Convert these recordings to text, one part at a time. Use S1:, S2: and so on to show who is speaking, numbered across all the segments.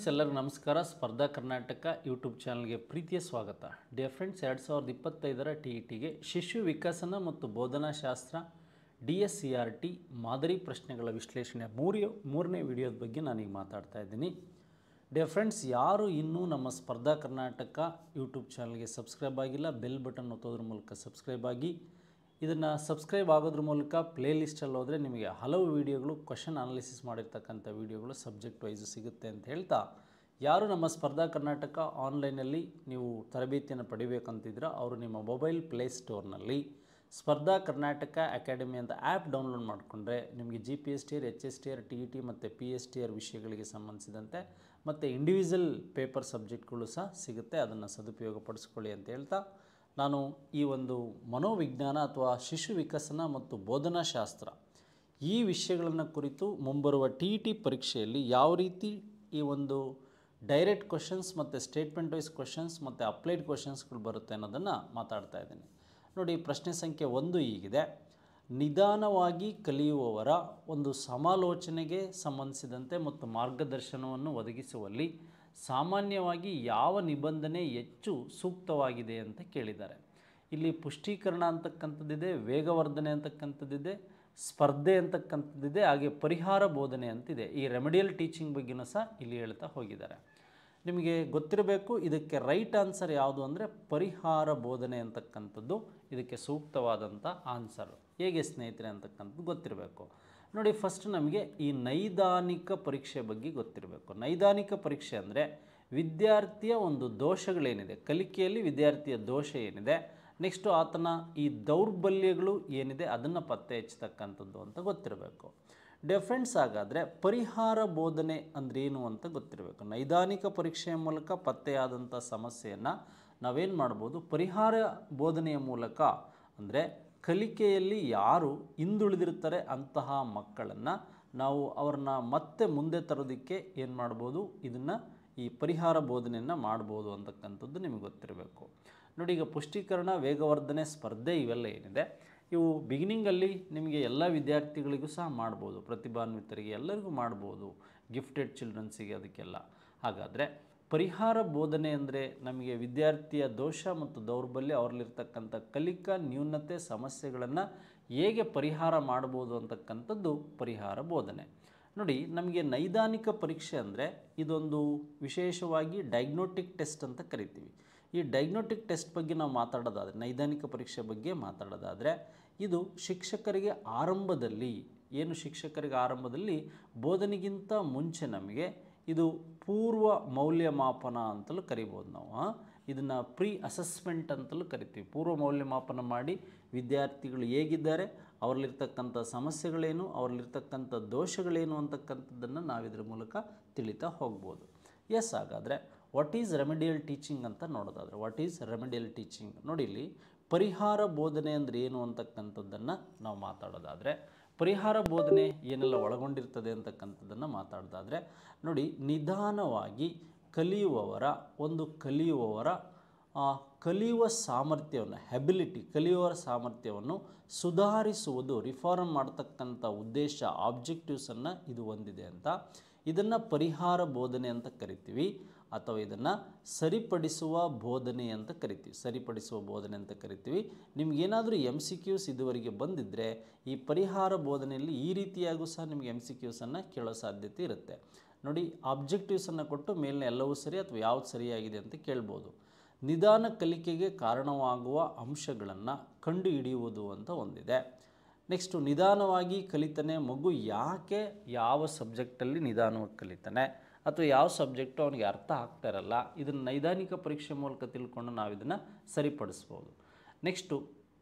S1: ಎಲ್ಲರಿಗೂ ನಮಸ್ಕಾರ. ಸ್ಪರ್ಧಾ ಕರ್ನಾಟಕ ಯೂಟ್ಯೂಬ್ ಚಾನಲ್ಗೆ ಪ್ರೀತಿಯ ಸ್ವಾಗತ. ಡಿಯರ್ ಫ್ರೆಂಡ್ಸ್, 2025ರ TETಗೆ ಶಿಶು ವಿಕಸನ ಮತ್ತು ಬೋಧನಾಶಾಸ್ತ್ರ DSCRT ಮಾದರಿ ಪ್ರಶ್ನೆಗಳ ವಿಶ್ಲೇಷಣೆ ಮೂರನೇ ವಿಡಿಯೋದ ಬಗ್ಗೆ ನಾನೀಗ ಮಾತಾಡ್ತಾ ಇದ್ದೀನಿ. ಡಿಯರ್ ಫ್ರೆಂಡ್ಸ್, ಯಾರು ಇನ್ನೂ ನಮ್ಮ ಸ್ಪರ್ಧಾ ಕರ್ನಾಟಕ ಯೂಟ್ಯೂಬ್ ಚಾನಲ್ಗೆ ಸಬ್ಸ್ಕ್ರೈಬ್ ಆಗಿಲ್ಲ, ಬೆಲ್ ಬಟನ್ ಒತ್ತೋದ್ರ ಮೂಲಕ ಸಬ್ಸ್ಕ್ರೈಬ್ ಆಗಿ. ಇದನ್ನು ಸಬ್ಸ್ಕ್ರೈಬ್ ಆಗೋದ್ರ ಮೂಲಕ ಪ್ಲೇ ಲಿಸ್ಟಲ್ಲಿ ಹೋದರೆ ನಿಮಗೆ ಹಲವು ವೀಡಿಯೋಗಳು, ಕ್ವಶನ್ ಅನಾಲಿಸಿಸ್ ಮಾಡಿರ್ತಕ್ಕಂಥ ವೀಡಿಯೋಗಳು ಸಬ್ಜೆಕ್ಟ್ ವೈಸ್ ಸಿಗುತ್ತೆ ಅಂತ ಹೇಳ್ತಾ, ಯಾರು ನಮ್ಮ ಸ್ಪರ್ಧಾ ಕರ್ನಾಟಕ ಆನ್ಲೈನಲ್ಲಿ ನೀವು ತರಬೇತಿಯನ್ನು ಪಡಿಬೇಕಂತಿದ್ರೆ ಅವರು ನಿಮ್ಮ ಮೊಬೈಲ್ ಪ್ಲೇಸ್ಟೋರ್ನಲ್ಲಿ ಸ್ಪರ್ಧಾ ಕರ್ನಾಟಕ ಅಕಾಡೆಮಿ ಅಂತ ಆ್ಯಪ್ ಡೌನ್ಲೋಡ್ ಮಾಡಿಕೊಂಡ್ರೆ ನಿಮಗೆ GPSTR, HSTR, TET ಮತ್ತು PSTR ವಿಷಯಗಳಿಗೆ ಸಂಬಂಧಿಸಿದಂತೆ ಮತ್ತು ಇಂಡಿವಿಜುವಲ್ ಪೇಪರ್ ಸಬ್ಜೆಕ್ಟ್ಗಳು ಸಹ ಸಿಗುತ್ತೆ. ಅದನ್ನು ಸದುಪಯೋಗಪಡಿಸ್ಕೊಳ್ಳಿ ಅಂತ ಹೇಳ್ತಾ, ನಾನು ಈ ಒಂದು ಮನೋವಿಜ್ಞಾನ ಅಥವಾ ಶಿಶು ವಿಕಸನ ಮತ್ತು ಬೋಧನಾಶಾಸ್ತ್ರ ಈ ವಿಷಯಗಳನ್ನು ಕುರಿತು ಮುಂಬರುವ TET ಪರೀಕ್ಷೆಯಲ್ಲಿ ಯಾವ ರೀತಿ ಈ ಒಂದು ಡೈರೆಕ್ಟ್ ಕ್ವಶನ್ಸ್ ಮತ್ತು ಸ್ಟೇಟ್ಮೆಂಟ್ ವೈಸ್ ಕ್ವಶನ್ಸ್ ಮತ್ತು ಅಪ್ಲೈಡ್ ಕ್ವಶನ್ಸ್ಗಳು ಬರುತ್ತೆ ಅನ್ನೋದನ್ನು ಮಾತಾಡ್ತಾ ಇದ್ದೀನಿ. ನೋಡಿ, ಪ್ರಶ್ನೆ ಸಂಖ್ಯೆ 1 ಹೀಗಿದೆ. ನಿಧಾನವಾಗಿ ಕಲಿಯುವವರ ಒಂದು ಸಮಾಲೋಚನೆಗೆ ಸಂಬಂಧಿಸಿದಂತೆ ಮತ್ತು ಮಾರ್ಗದರ್ಶನವನ್ನು ಒದಗಿಸುವಲ್ಲಿ ಸಾಮಾನ್ಯವಾಗಿ ಯಾವ ನಿಬಂಧನೆ ಹೆಚ್ಚು ಸೂಕ್ತವಾಗಿದೆ ಅಂತ ಕೇಳಿದ್ದಾರೆ. ಇಲ್ಲಿ ಪುಷ್ಟೀಕರಣ ಅಂತಕ್ಕಂಥದ್ದಿದೆ, ವೇಗವರ್ಧನೆ ಅಂತಕ್ಕಂಥದ್ದಿದೆ, ಸ್ಪರ್ಧೆ ಅಂತಕ್ಕಂಥದ್ದಿದೆ, ಹಾಗೆ ಪರಿಹಾರ ಬೋಧನೆ ಅಂತಿದೆ. ಈ ರೆಮಿಡಿಯಲ್ ಟೀಚಿಂಗ್ ಬಗ್ಗೆನೂ ಸಹ ಇಲ್ಲಿ ಹೇಳ್ತಾ ಹೋಗಿದ್ದಾರೆ. ನಿಮಗೆ ಗೊತ್ತಿರಬೇಕು, ಇದಕ್ಕೆ ರೈಟ್ ಆನ್ಸರ್ ಯಾವುದು ಅಂದರೆ ಪರಿಹಾರ ಬೋಧನೆ ಅಂತಕ್ಕಂಥದ್ದು ಇದಕ್ಕೆ ಸೂಕ್ತವಾದಂಥ ಆನ್ಸರು. ಹೇಗೆ ಸ್ನೇಹಿತರೆ ಅಂತಕ್ಕಂಥದ್ದು ಗೊತ್ತಿರಬೇಕು. ನೋಡಿ, ಫಸ್ಟ್ ನಮಗೆ ಈ ನೈದಾನಿಕ ಪರೀಕ್ಷೆ ಬಗ್ಗೆ ಗೊತ್ತಿರಬೇಕು. ನೈದಾನಿಕ ಪರೀಕ್ಷೆ ಅಂದರೆ ವಿದ್ಯಾರ್ಥಿಯ ಒಂದು ದೋಷಗಳೇನಿದೆ, ಕಲಿಕೆಯಲ್ಲಿ ವಿದ್ಯಾರ್ಥಿಯ ದೋಷ ಏನಿದೆ, ನೆಕ್ಸ್ಟು ಆತನ ಈ ದೌರ್ಬಲ್ಯಗಳು ಏನಿದೆ ಅದನ್ನು ಪತ್ತೆ ಹಚ್ಚತಕ್ಕಂಥದ್ದು ಅಂತ ಗೊತ್ತಿರಬೇಕು. ಡಿಫ್ರೆನ್ಸ್ ಹಾಗಾದರೆ ಪರಿಹಾರ ಬೋಧನೆ ಅಂದ್ರೇನು ಅಂತ ಗೊತ್ತಿರಬೇಕು. ನೈದಾನಿಕ ಪರೀಕ್ಷೆಯ ಮೂಲಕ ಪತ್ತೆಯಾದಂಥ ಸಮಸ್ಯೆಯನ್ನು ನಾವೇನು ಮಾಡ್ಬೋದು, ಪರಿಹಾರ ಬೋಧನೆಯ ಮೂಲಕ ಅಂದರೆ ಕಲಿಕೆಯಲ್ಲಿ ಯಾರು ಹಿಂದುಳಿದಿರ್ತಾರೆ ಅಂತಹ ಮಕ್ಕಳನ್ನು ನಾವು ಅವ್ರನ್ನ ಮತ್ತೆ ಮುಂದೆ ತರೋದಕ್ಕೆ ಏನು ಮಾಡ್ಬೋದು, ಇದನ್ನು ಈ ಪರಿಹಾರ ಬೋಧನೆಯನ್ನು ಮಾಡ್ಬೋದು ಅಂತಕ್ಕಂಥದ್ದು ನಿಮಗೆ ಗೊತ್ತಿರಬೇಕು. ನೋಡಿ, ಈಗ ಪುಷ್ಟೀಕರಣ, ವೇಗವರ್ಧನೆ, ಸ್ಪರ್ಧೆ ಇವೆಲ್ಲ ಏನಿದೆ ಇವು ಬಿಗಿನಿಂಗಲ್ಲಿ ನಿಮಗೆ ಎಲ್ಲ ವಿದ್ಯಾರ್ಥಿಗಳಿಗೂ ಸಹ ಮಾಡ್ಬೋದು, ಪ್ರತಿಭಾನ್ವಿತರಿಗೆ ಎಲ್ಲರಿಗೂ ಮಾಡ್ಬೋದು, ಗಿಫ್ಟೆಡ್ ಚಿಲ್ಡ್ರನ್ಸಿಗೆ ಅದಕ್ಕೆಲ್ಲ. ಹಾಗಾದರೆ ಪರಿಹಾರ ಬೋಧನೆ ಅಂದರೆ ನಮಗೆ ವಿದ್ಯಾರ್ಥಿಯ ದೋಷ ಮತ್ತು ದೌರ್ಬಲ್ಯ, ಅವರಲ್ಲಿರ್ತಕ್ಕಂಥ ಕಲಿಕಾ ನ್ಯೂನತೆ ಸಮಸ್ಯೆಗಳನ್ನು ಹೇಗೆ ಪರಿಹಾರ ಮಾಡ್ಬೋದು ಅಂತಕ್ಕಂಥದ್ದು ಪರಿಹಾರ ಬೋಧನೆ. ನೋಡಿ, ನಮಗೆ ನೈದಾನಿಕ ಪರೀಕ್ಷೆ ಅಂದರೆ ಇದೊಂದು ವಿಶೇಷವಾಗಿ ಡಯಾಗ್ನೋಟಿಕ್ ಟೆಸ್ಟ್ ಅಂತ ಕರಿತೀವಿ. ಈ ಡಯಾಗ್ನೋಟಿಕ್ ಟೆಸ್ಟ್ ಬಗ್ಗೆ ನಾವು ಮಾತಾಡೋದಾದರೆ, ನೈದಾನಿಕ ಪರೀಕ್ಷೆ ಬಗ್ಗೆ ಮಾತಾಡೋದಾದರೆ, ಇದು ಶಿಕ್ಷಕರಿಗೆ ಆರಂಭದಲ್ಲಿ ಬೋಧನೆಗಿಂತ ಮುಂಚೆ ನಮಗೆ ಇದು ಪೂರ್ವ ಮೌಲ್ಯಮಾಪನ ಅಂತಲೂ ಕರಿಬೋದು. ನಾವು ಇದನ್ನು ಪ್ರೀ ಅಸೆಸ್ಮೆಂಟ್ ಅಂತಲೂ ಕರಿತೀವಿ. ಪೂರ್ವ ಮೌಲ್ಯಮಾಪನ ಮಾಡಿ ವಿದ್ಯಾರ್ಥಿಗಳು ಹೇಗಿದ್ದಾರೆ, ಅವರಲ್ಲಿರ್ತಕ್ಕಂಥ ಸಮಸ್ಯೆಗಳೇನು, ಅವರಲ್ಲಿರ್ತಕ್ಕಂಥ ದೋಷಗಳೇನು ಅಂತಕ್ಕಂಥದ್ದನ್ನು ನಾವಿದ್ರ ಮೂಲಕ ತಿಳಿತಾ ಹೋಗ್ಬೋದು. ಎಸ್, ಹಾಗಾದರೆ ವಾಟ್ ಈಸ್ ರೆಮಿಡಿಯಲ್ ಟೀಚಿಂಗ್ ಅಂತ ನೋಡೋದಾದರೆ, ವಾಟ್ ಈಸ್ ರೆಮಿಡಿಯಲ್ ಟೀಚಿಂಗ್ ನೋಡಿ, ಇಲ್ಲಿ ಪರಿಹಾರ ಬೋಧನೆ ಅಂದರೆ ಏನು ಅಂತಕ್ಕಂಥದ್ದನ್ನು ನಾವು ಮಾತಾಡೋದಾದರೆ, ಪರಿಹಾರ ಬೋಧನೆ ಏನೆಲ್ಲ ಒಳಗೊಂಡಿರ್ತದೆ ಅಂತಕ್ಕಂಥದ್ದನ್ನು ಮಾತಾಡೋದಾದರೆ, ನೋಡಿ, ನಿಧಾನವಾಗಿ ಕಲಿಯುವವರ ಕಲಿಯುವ ಸಾಮರ್ಥ್ಯವನ್ನು, ಕಲಿಯುವ ಸಾಮರ್ಥ್ಯವನ್ನು ಸುಧಾರಿಸುವುದು, ರಿಫಾರ್ಮ್ ಮಾಡ್ತಕ್ಕಂಥ ಉದ್ದೇಶ, ಆಬ್ಜೆಕ್ಟಿವ್ಸನ್ನು ಇದು ಹೊಂದಿದೆ ಅಂತ. ಇದನ್ನು ಪರಿಹಾರ ಬೋಧನೆ ಅಂತ ಕರಿತೀವಿ, ಅಥವಾ ಇದನ್ನು ಸರಿಪಡಿಸುವ ಬೋಧನೆ ಅಂತ ಕರಿತೀವಿ. ನಿಮಗೇನಾದರೂ MCQs ಇದುವರೆಗೆ ಬಂದಿದ್ದರೆ ಈ ಪರಿಹಾರ ಬೋಧನೆಯಲ್ಲಿ ಈ ರೀತಿಯಾಗೂ ಸಹ ನಿಮಗೆ MCQಸನ್ನು ಕೇಳೋ ಸಾಧ್ಯತೆ ಇರುತ್ತೆ. ನೋಡಿ, ಆಬ್ಜೆಕ್ಟಿವ್ಸನ್ನು ಕೊಟ್ಟು ಮೇಲಿನ ಎಲ್ಲವೂ ಸರಿ ಅಥವಾ ಯಾವುದು ಸರಿಯಾಗಿದೆ ಅಂತ ಕೇಳ್ಬೋದು. ನಿಧಾನ ಕಲಿಕೆಗೆ ಕಾರಣವಾಗುವ ಅಂಶಗಳನ್ನು ಕಂಡುಹಿಡಿಯುವುದು ಅಂತ ಒಂದಿದೆ. ನೆಕ್ಸ್ಟು, ನಿಧಾನವಾಗಿ ಕಲಿತಾನೆ ಮಗು, ಯಾಕೆ ಯಾವ ಸಬ್ಜೆಕ್ಟಲ್ಲಿ ನಿಧಾನವಾಗಿ ಕಲಿತಾನೆ ಅಥವಾ ಯಾವ ಸಬ್ಜೆಕ್ಟು ಅವನಿಗೆ ಅರ್ಥ ಆಗ್ತಾ ಇರಲ್ಲ, ಇದನ್ನು ನೈದಾನಿಕ ಪರೀಕ್ಷೆ ಮೂಲಕ ತಿಳ್ಕೊಂಡು ನಾವು ಇದನ್ನು ಸರಿಪಡಿಸ್ಬೋದು. ನೆಕ್ಸ್ಟು,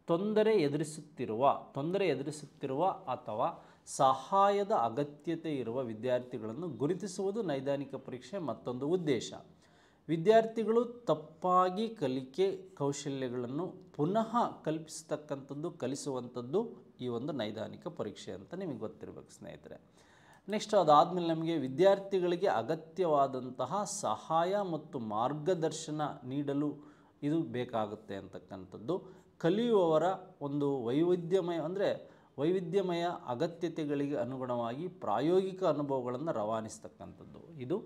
S1: ತೊಂದರೆ ಎದುರಿಸುತ್ತಿರುವ ಅಥವಾ ಸಹಾಯದ ಅಗತ್ಯತೆ ಇರುವ ವಿದ್ಯಾರ್ಥಿಗಳನ್ನು ಗುರುತಿಸುವುದು ನೈದಾನಿಕ ಪರೀಕ್ಷೆ ಮತ್ತೊಂದು ಉದ್ದೇಶ. ವಿದ್ಯಾರ್ಥಿಗಳು ತಪ್ಪಾಗಿ ಕಲಿಕೆ ಕೌಶಲ್ಯಗಳನ್ನು ಪುನಃ ಕಲಿಸುವಂಥದ್ದು ಈ ಒಂದು ನೈದಾನಿಕ ಪರೀಕ್ಷೆ ಅಂತ ನಿಮಗೆ ಗೊತ್ತಿರಬೇಕು ಸ್ನೇಹಿತರೆ. ನೆಕ್ಸ್ಟ್, ಅದಾದಮೇಲೆ ನಮಗೆ ವಿದ್ಯಾರ್ಥಿಗಳಿಗೆ ಅಗತ್ಯವಾದಂತಹ ಸಹಾಯ ಮತ್ತು ಮಾರ್ಗದರ್ಶನ ನೀಡಲು ಇದು ಬೇಕಾಗುತ್ತೆ ಅಂತಕ್ಕಂಥದ್ದು. ಕಲಿಯುವವರ ಒಂದು ವೈವಿಧ್ಯಮಯ ಅಂದರೆ ವೈವಿಧ್ಯಮಯ ಅಗತ್ಯತೆಗಳಿಗೆ ಅನುಗುಣವಾಗಿ ಪ್ರಾಯೋಗಿಕ ಅನುಭವಗಳನ್ನು ರವಾನಿಸ್ತಕ್ಕಂಥದ್ದು. ಇದು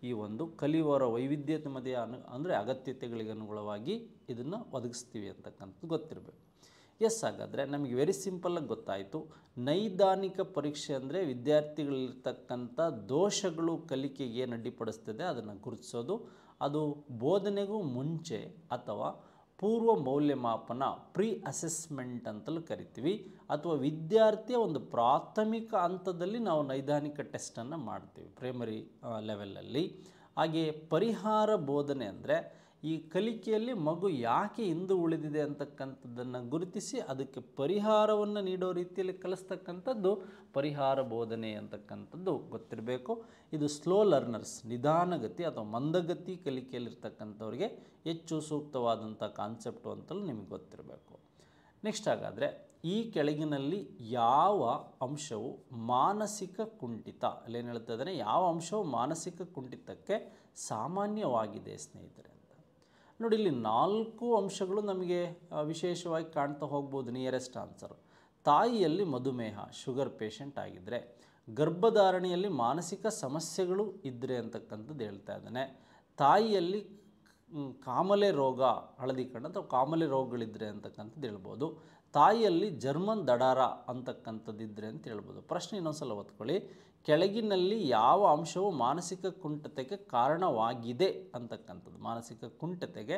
S1: ಈ ಒಂದು ಕಲಿಯುವವರ ವೈವಿಧ್ಯಮಯ ಅಂದರೆ ಅಗತ್ಯತೆಗಳಿಗೆ ಅನುಗುಣವಾಗಿ ಇದನ್ನು ಒದಗಿಸ್ತೀವಿ ಅಂತಕ್ಕಂಥದ್ದು ಗೊತ್ತಿರಬೇಕು. ಎಸ್, ಹಾಗಾದರೆ ನಮಗೆ ವೆರಿ ಸಿಂಪಲ್ಲಾಗಿ ಗೊತ್ತಾಯಿತು. ನೈದಾನಿಕ ಪರೀಕ್ಷೆ ಅಂದರೆ ವಿದ್ಯಾರ್ಥಿಗಳಿರ್ತಕ್ಕಂಥ ದೋಷಗಳು ಕಲಿಕೆಗೆ ಏನು ಅಡ್ಡಿಪಡಿಸ್ತದೆ ಅದನ್ನು ಗುರುತಿಸೋದು. ಅದು ಬೋಧನೆಗೂ ಮುಂಚೆ ಅಥವಾ ಪೂರ್ವ ಮೌಲ್ಯಮಾಪನ ಪ್ರೀ ಅಸೆಸ್ಮೆಂಟ್ ಅಂತಲೂ ಕರಿತೀವಿ, ಅಥವಾ ವಿದ್ಯಾರ್ಥಿಯ ಒಂದು ಪ್ರಾಥಮಿಕ ಹಂತದಲ್ಲಿ ನಾವು ನೈದಾನಿಕ ಟೆಸ್ಟನ್ನು ಮಾಡ್ತೀವಿ ಪ್ರೈಮರಿ ಲೆವೆಲಲ್ಲಿ. ಹಾಗೆಯೇ ಪರಿಹಾರ ಬೋಧನೆ ಅಂದರೆ ಈ ಕಲಿಕೆಯಲ್ಲಿ ಮಗು ಯಾಕೆ ಹಿಂದೆ ಉಳಿದಿದೆ ಅಂತಕ್ಕಂಥದ್ದನ್ನು ಗುರುತಿಸಿ ಅದಕ್ಕೆ ಪರಿಹಾರವನ್ನು ನೀಡೋ ರೀತಿಯಲ್ಲಿ ಕಲಿಸ್ತಕ್ಕಂಥದ್ದು ಪರಿಹಾರ ಬೋಧನೆ ಅಂತಕ್ಕಂಥದ್ದು ಗೊತ್ತಿರಬೇಕು. ಇದು ಸ್ಲೋ ಲರ್ನರ್ಸ್, ನಿಧಾನಗತಿ ಅಥವಾ ಮಂದಗತಿ ಕಲಿಕೆಯಲ್ಲಿರ್ತಕ್ಕಂಥವ್ರಿಗೆ ಹೆಚ್ಚು ಸೂಕ್ತವಾದಂಥ ಕಾನ್ಸೆಪ್ಟು ಅಂತಲೂ ನಿಮಗೆ ಗೊತ್ತಿರಬೇಕು. ನೆಕ್ಸ್ಟ್, ಹಾಗಾದರೆ ಈ ಕೆಳಗಿನಲ್ಲಿ ಯಾವ ಅಂಶವು ಮಾನಸಿಕ ಕುಂಠಿತ, ಅಲ್ಲೇನು ಹೇಳ್ತಾ ಇದ್ದಾನೆ, ಯಾವ ಅಂಶವು ಮಾನಸಿಕ ಕುಂಠಿತಕ್ಕೆ ಸಾಮಾನ್ಯವಾಗಿದೆ ಸ್ನೇಹಿತರೆ ಅಂತ ನೋಡಿ. ಇಲ್ಲಿ 4 ಅಂಶಗಳು ನಮಗೆ ವಿಶೇಷವಾಗಿ ಕಾಣ್ತಾ ಹೋಗ್ಬೋದು. ನಿಯರೆಸ್ಟ್ ಆನ್ಸರ್: ತಾಯಿಯಲ್ಲಿ ಮಧುಮೇಹ, ಶುಗರ್ ಪೇಷಂಟ್ ಆಗಿದ್ದರೆ, ಗರ್ಭಧಾರಣೆಯಲ್ಲಿ ಮಾನಸಿಕ ಸಮಸ್ಯೆಗಳು ಇದ್ದರೆ ಅಂತಕ್ಕಂಥದ್ದು ಹೇಳ್ತಾ ಇದ್ದಾನೆ, ತಾಯಿಯಲ್ಲಿ ಕಾಮಲೆ ರೋಗ, ಹಳದಿ ಕಣ್ಣು ಅಥವಾ ಕಾಮಲೆ ರೋಗಗಳಿದ್ದರೆ ಅಂತಕ್ಕಂಥದ್ದು ಹೇಳ್ಬೋದು, ತಾಯಿಯಲ್ಲಿ ಜರ್ಮನ್ ದಡಾರ ಅಂತಕ್ಕಂಥದ್ದು ಇದ್ದರೆ ಅಂತ ಹೇಳ್ಬೋದು. ಪ್ರಶ್ನೆ ಇನ್ನೊಂದ್ಸಲ ಓದ್ಕೊಳ್ಳಿ. ಕೆಳಗಿನಲ್ಲಿ ಯಾವ ಅಂಶವು ಮಾನಸಿಕ ಕುಂಠತೆಗೆ ಕಾರಣವಾಗಿದೆ ಅಂತಕ್ಕಂಥದ್ದು, ಮಾನಸಿಕ ಕುಂಠತೆಗೆ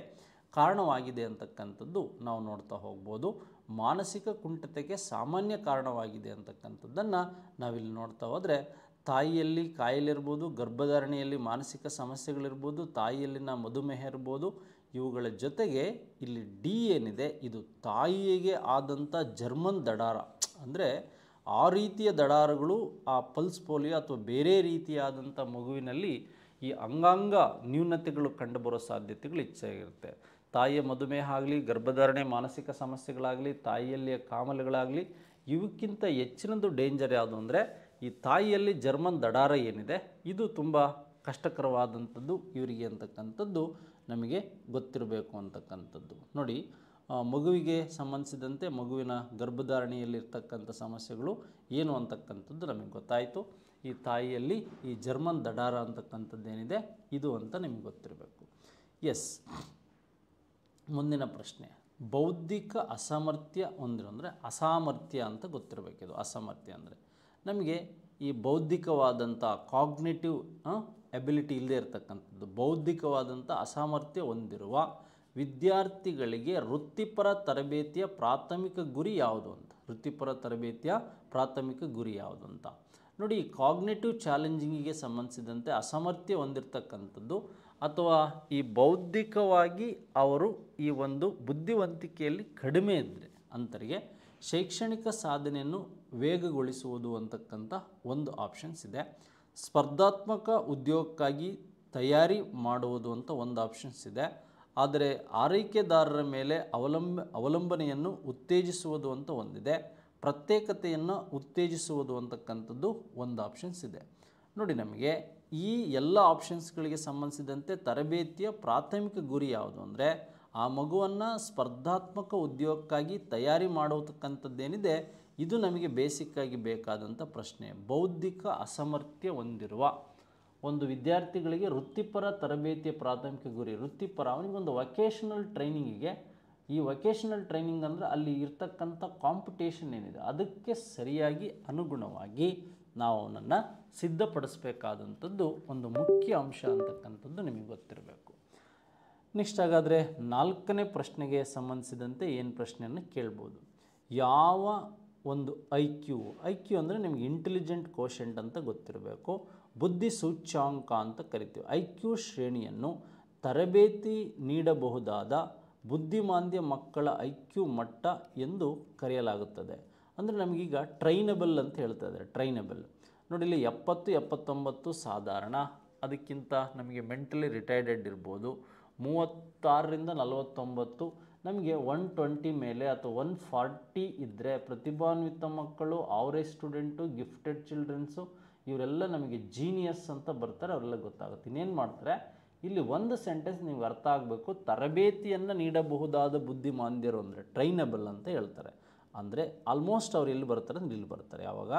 S1: ಕಾರಣವಾಗಿದೆ ಅಂತಕ್ಕಂಥದ್ದು ನಾವು ನೋಡ್ತಾ ಹೋಗ್ಬೋದು. ಮಾನಸಿಕ ಕುಂಠತೆಗೆ ಸಾಮಾನ್ಯ ಕಾರಣವಾಗಿದೆ ಅಂತಕ್ಕಂಥದ್ದನ್ನು ನಾವಿಲ್ಲಿ ನೋಡ್ತಾ ಹೋದರೆ ತಾಯಿಯಲ್ಲಿ ಕಾಯಿಲೆ ಇರ್ಬೋದು, ಗರ್ಭಧಾರಣೆಯಲ್ಲಿ ಮಾನಸಿಕ ಸಮಸ್ಯೆಗಳಿರ್ಬೋದು, ತಾಯಿಯಲ್ಲಿನ ಮಧುಮೇಹ ಇರ್ಬೋದು. ಇವುಗಳ ಜೊತೆಗೆ ಇಲ್ಲಿ ಡಿ ಏನಿದೆ ಇದು ತಾಯಿಗೆ ಆದಂಥ ಜರ್ಮನ್ ದಡಾರ, ಅಂದರೆ ಆ ರೀತಿಯ ದಡಾರಗಳು ಆ ಪಲ್ಸ್ ಪೋಲಿಯೋ ಅಥವಾ ಬೇರೆ ರೀತಿಯಾದಂಥ ಮಗುವಿನಲ್ಲಿ ಈ ಅಂಗಾಂಗ ನ್ಯೂನತೆಗಳು ಕಂಡುಬರೋ ಸಾಧ್ಯತೆಗಳು ಹೆಚ್ಚಾಗಿರುತ್ತೆ. ತಾಯಿಯ ಮಧುಮೇಹ ಆಗಲಿ, ಗರ್ಭಧಾರಣೆ ಮಾನಸಿಕ ಸಮಸ್ಯೆಗಳಾಗಲಿ, ತಾಯಿಯಲ್ಲಿಯ ಕಾಮಲೆಗಳಾಗಲಿ, ಇವಕ್ಕಿಂತ ಹೆಚ್ಚಿನದು ಡೇಂಜರ್ ಯಾವುದು ಅಂದರೆ ಈ ತಾಯಿಯಲ್ಲಿ ಜರ್ಮನ್ ದಡಾರ ಏನಿದೆ ಇದು ತುಂಬ ಕಷ್ಟಕರವಾದಂಥದ್ದು ಇವರಿಗೆ ಅಂತಕ್ಕಂಥದ್ದು ನಮಗೆ ಗೊತ್ತಿರಬೇಕು ಅಂತಕ್ಕಂಥದ್ದು. ನೋಡಿ, ಮಗುವಿಗೆ ಸಂಬಂಧಿಸಿದಂತೆ ಮಗುವಿನ ಗರ್ಭಧಾರಣೆಯಲ್ಲಿರ್ತಕ್ಕಂಥ ಸಮಸ್ಯೆಗಳು ಏನು ಅಂತಕ್ಕಂಥದ್ದು ನಮಗೆ ಗೊತ್ತಾಯಿತು. ಈ ತಾಯಿಯಲ್ಲಿ ಈ ಜರ್ಮನ್ ದಡಾರ ಅಂತಕ್ಕಂಥದ್ದೇನಿದೆ ಇದು ಅಂತ ನಿಮಗೆ ಗೊತ್ತಿರಬೇಕು. ಎಸ್, ಮುಂದಿನ ಪ್ರಶ್ನೆ: ಬೌದ್ಧಿಕ ಅಸಾಮರ್ಥ್ಯ ಹೊಂದಿರೋ ಅಂದರೆ ಅಸಾಮರ್ಥ್ಯ ಅಂತ ಗೊತ್ತಿರಬೇಕು. ಇದು ಅಸಾಮರ್ಥ್ಯ ಅಂದರೆ ನಮಗೆ ಈ ಬೌದ್ಧಿಕವಾದಂಥ ಕಾಗ್ನಿಟಿವ್ ಎಬಿಲಿಟಿ ಇಲ್ಲದೆ ಇರತಕ್ಕಂಥದ್ದು, ಬೌದ್ಧಿಕವಾದಂಥ ಅಸಾಮರ್ಥ್ಯ ಹೊಂದಿರುವ ವಿದ್ಯಾರ್ಥಿಗಳಿಗೆ ವೃತ್ತಿಪರ ತರಬೇತಿಯ ಪ್ರಾಥಮಿಕ ಗುರಿ ಯಾವುದು ಅಂತ. ವೃತ್ತಿಪರ ತರಬೇತಿಯ ಪ್ರಾಥಮಿಕ ಗುರಿ ಯಾವುದು ಅಂತ ನೋಡಿ. ಕಾಗ್ನಿಟಿವ್ ಚಾಲೆಂಜಿಂಗಿಗೆ ಸಂಬಂಧಿಸಿದಂತೆ ಅಸಾಮರ್ಥ್ಯ ಹೊಂದಿರತಕ್ಕಂಥದ್ದು ಅಥವಾ ಈ ಬೌದ್ಧಿಕವಾಗಿ ಅವರು ಈ ಒಂದು ಬುದ್ಧಿವಂತಿಕೆಯಲ್ಲಿ ಕಡಿಮೆ ಇದ್ದರೆ ಅಂಥವರಿಗೆ ಶೈಕ್ಷಣಿಕ ಸಾಧನೆಯನ್ನು ವೇಗಗೊಳಿಸುವುದು ಅಂತಕ್ಕಂಥ ಒಂದು ಆಪ್ಷನ್ಸ್ ಇದೆ. ಸ್ಪರ್ಧಾತ್ಮಕ ಉದ್ಯೋಗಕ್ಕಾಗಿ ತಯಾರಿ ಮಾಡುವುದು ಅಂತ ಒಂದು ಆಪ್ಷನ್ಸ್ ಇದೆ. ಆದರೆ ಆರೈಕೆದಾರರ ಮೇಲೆ ಅವಲಂಬನೆಯನ್ನು ಉತ್ತೇಜಿಸುವುದು ಅಂತ ಒಂದಿದೆ. ಪ್ರತ್ಯೇಕತೆಯನ್ನು ಉತ್ತೇಜಿಸುವುದು ಅಂತಕ್ಕಂಥದ್ದು ಒಂದು ಆಪ್ಷನ್ಸ್ ಇದೆ. ನೋಡಿ, ನಮಗೆ ಈ ಎಲ್ಲ ಆಪ್ಷನ್ಸ್ಗಳಿಗೆ ಸಂಬಂಧಿಸಿದಂತೆ ತರಬೇತಿಯ ಪ್ರಾಥಮಿಕ ಗುರಿ ಯಾವುದು ಅಂದರೆ ಆ ಮಗುವನ್ನು ಸ್ಪರ್ಧಾತ್ಮಕ ಉದ್ಯೋಗಕ್ಕಾಗಿ ತಯಾರಿ ಮಾಡತಕ್ಕಂಥದ್ದೇನಿದೆ ಇದು ನಮಗೆ ಬೇಸಿಕ್ಕಾಗಿ ಬೇಕಾದಂಥ ಪ್ರಶ್ನೆ. ಬೌದ್ಧಿಕ ಅಸಾಮರ್ಥ್ಯ ಹೊಂದಿರುವ ಒಂದು ವಿದ್ಯಾರ್ಥಿಗಳಿಗೆ ವೃತ್ತಿಪರ ತರಬೇತಿಯ ಪ್ರಾಥಮಿಕ ಗುರಿ, ವೃತ್ತಿಪರ ಅವನಿಗೊಂದು ವೊಕೇಶನಲ್ ಟ್ರೈನಿಂಗಿಗೆ, ಈ ವೊಕೇಶನಲ್ ಟ್ರೈನಿಂಗ್ ಅಂದರೆ ಅಲ್ಲಿ ಇರ್ತಕ್ಕಂಥ ಕಾಂಪಿಟೇಷನ್ ಏನಿದೆ ಅದಕ್ಕೆ ಸರಿಯಾಗಿ ಅನುಗುಣವಾಗಿ ನಾವು ಅವನನ್ನು ಸಿದ್ಧಪಡಿಸಬೇಕಾದಂಥದ್ದು ಒಂದು ಮುಖ್ಯ ಅಂಶ ಅಂತಕ್ಕಂಥದ್ದು ನಿಮಗೆ ಗೊತ್ತಿರಬೇಕು. ನೆಕ್ಸ್ಟ್, ಹಾಗಾದರೆ 4ನೇ ಪ್ರಶ್ನೆಗೆ ಸಂಬಂಧಿಸಿದಂತೆ ಏನು ಪ್ರಶ್ನೆಯನ್ನು ಕೇಳ್ಬೋದು. ಯಾವ ಒಂದು ಐ ಕ್ಯೂ ಅಂದರೆ ನಿಮಗೆ ಇಂಟೆಲಿಜೆಂಟ್ ಕೋಶೆಂಟ್ ಅಂತ ಗೊತ್ತಿರಬೇಕು, ಬುದ್ಧಿ ಸೂಚ್ಯಾಂಕ ಅಂತ ಕರಿತೀವಿ. ಐ ಕ್ಯೂ ಶ್ರೇಣಿಯನ್ನು ತರಬೇತಿ ನೀಡಬಹುದಾದ ಬುದ್ಧಿಮಾಂದ್ಯ ಮಕ್ಕಳ ಐ ಕ್ಯೂ ಮಟ್ಟ ಎಂದು ಕರೆಯಲಾಗುತ್ತದೆ. ಅಂದರೆ ನಮಗೀಗ ಟ್ರೈನಬಲ್ ಅಂತ ಹೇಳ್ತಾ ಇದ್ದಾರೆ. ಟ್ರೈನಬಲ್ ನೋಡಿ, ಇಲ್ಲಿ 70, 79 ಸಾಧಾರಣ, ಅದಕ್ಕಿಂತ ನಮಗೆ ಮೆಂಟಲಿ ರಿಟೈರ್ಡೆಡ್ ಇರ್ಬೋದು. 36ರಿಂದ 49 ನಮಗೆ 120 ಮೇಲೆ ಅಥವಾ 140 ಇದ್ದರೆ ಪ್ರತಿಭಾನ್ವಿತ ಮಕ್ಕಳು, ಆವರೇಜ್ ಸ್ಟೂಡೆಂಟು, ಗಿಫ್ಟೆಡ್ ಚಿಲ್ಡ್ರನ್ಸು ಇವರೆಲ್ಲ ನಮಗೆ ಜೀನಿಯಸ್ ಅಂತ ಬರ್ತಾರೆ, ಅವರೆಲ್ಲ ಗೊತ್ತಾಗುತ್ತೆ. ಇನ್ನೇನು ಮಾಡ್ತಾರೆ, ಇಲ್ಲಿ ಒಂದು ಸೆಂಟೆನ್ಸ್ ನಿಮ್ಗೆ ಅರ್ಥ ಆಗಬೇಕು. ತರಬೇತಿಯನ್ನು ನೀಡಬಹುದಾದ ಬುದ್ಧಿಮಾಂದ್ಯರು ಅಂದರೆ ಟ್ರೈನಬಲ್ ಅಂತ ಹೇಳ್ತಾರೆ. ಅಂದರೆ ಆಲ್ಮೋಸ್ಟ್ ಅವ್ರು ಎಲ್ಲಿ ಬರ್ತಾರೆ ಅಂದರೆ ಇಲ್ಲಿ ಬರ್ತಾರೆ. ಯಾವಾಗ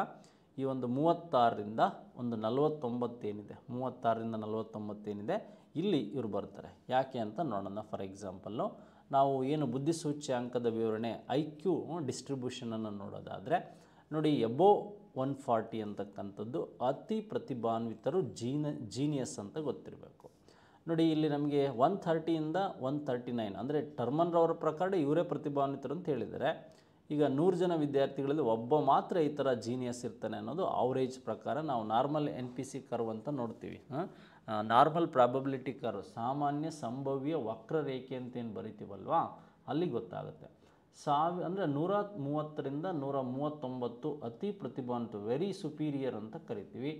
S1: ಈ ಒಂದು 36ರಿಂದ ಒಂದು 49 ಏನಿದೆ, 36ರಿಂದ 49 ಏನಿದೆ, ಇಲ್ಲಿ ಇವರು ಬರ್ತಾರೆ. ಯಾಕೆ ಅಂತ ನೋಡೋಣ. ಫಾರ್ ಎಕ್ಸಾಂಪಲ್ಲು ನಾವು ಏನು ಬುದ್ಧಿಸೂಚ್ಯಾಂಕದ ವಿವರಣೆ IQ ಡಿಸ್ಟ್ರಿಬ್ಯೂಷನನ್ನು ನೋಡೋದಾದರೆ ನೋಡಿ, ಎಬೋ 140 ಅಂತಕ್ಕಂಥದ್ದು ಅತಿ ಪ್ರತಿಭಾನ್ವಿತರು ಜೀನಿಯಸ್ ಅಂತ ಗೊತ್ತಿರಬೇಕು. ನೋಡಿ ಇಲ್ಲಿ ನಮಗೆ 130ಯಿಂದ 139 ಅಂದರೆ ಟರ್ಮನ್ರವರ ಪ್ರಕಾರ ಇವರೇ ಪ್ರತಿಭಾನ್ವಿತರು ಅಂತ ಹೇಳಿದರೆ, ಈಗ 100 ಜನ ವಿದ್ಯಾರ್ಥಿಗಳಲ್ಲಿ ಒಬ್ಬ ಮಾತ್ರ ಈ ಥರ ಜೀನಿಯಸ್ ಇರ್ತಾನೆ ಅನ್ನೋದು ಅವರೇಜ್ ಪ್ರಕಾರ ನಾವು ನಾರ್ಮಲ್ NPC ಕರ್ವ್ ಅಂತ ನೋಡ್ತೀವಿ. ನಾರ್ಮಲ್ ಪ್ರಾಬಬಿಲಿಟಿ ಕರ್ವ್, ಸಾಮಾನ್ಯ ಸಂಭವ್ಯ ವಕ್ರರೇಖೆ ಅಂತ ಏನು ಬರಿತೀವಲ್ವಾ, ಅಲ್ಲಿ ಗೊತ್ತಾಗುತ್ತೆ. ಅಂದರೆ 130ರಿಂದ 139 ಅತಿ ಪ್ರತಿಭಾನ್ವಿತ, ವೆರಿ ಸುಪೀರಿಯರ್ ಅಂತ ಕರಿತೀವಿ.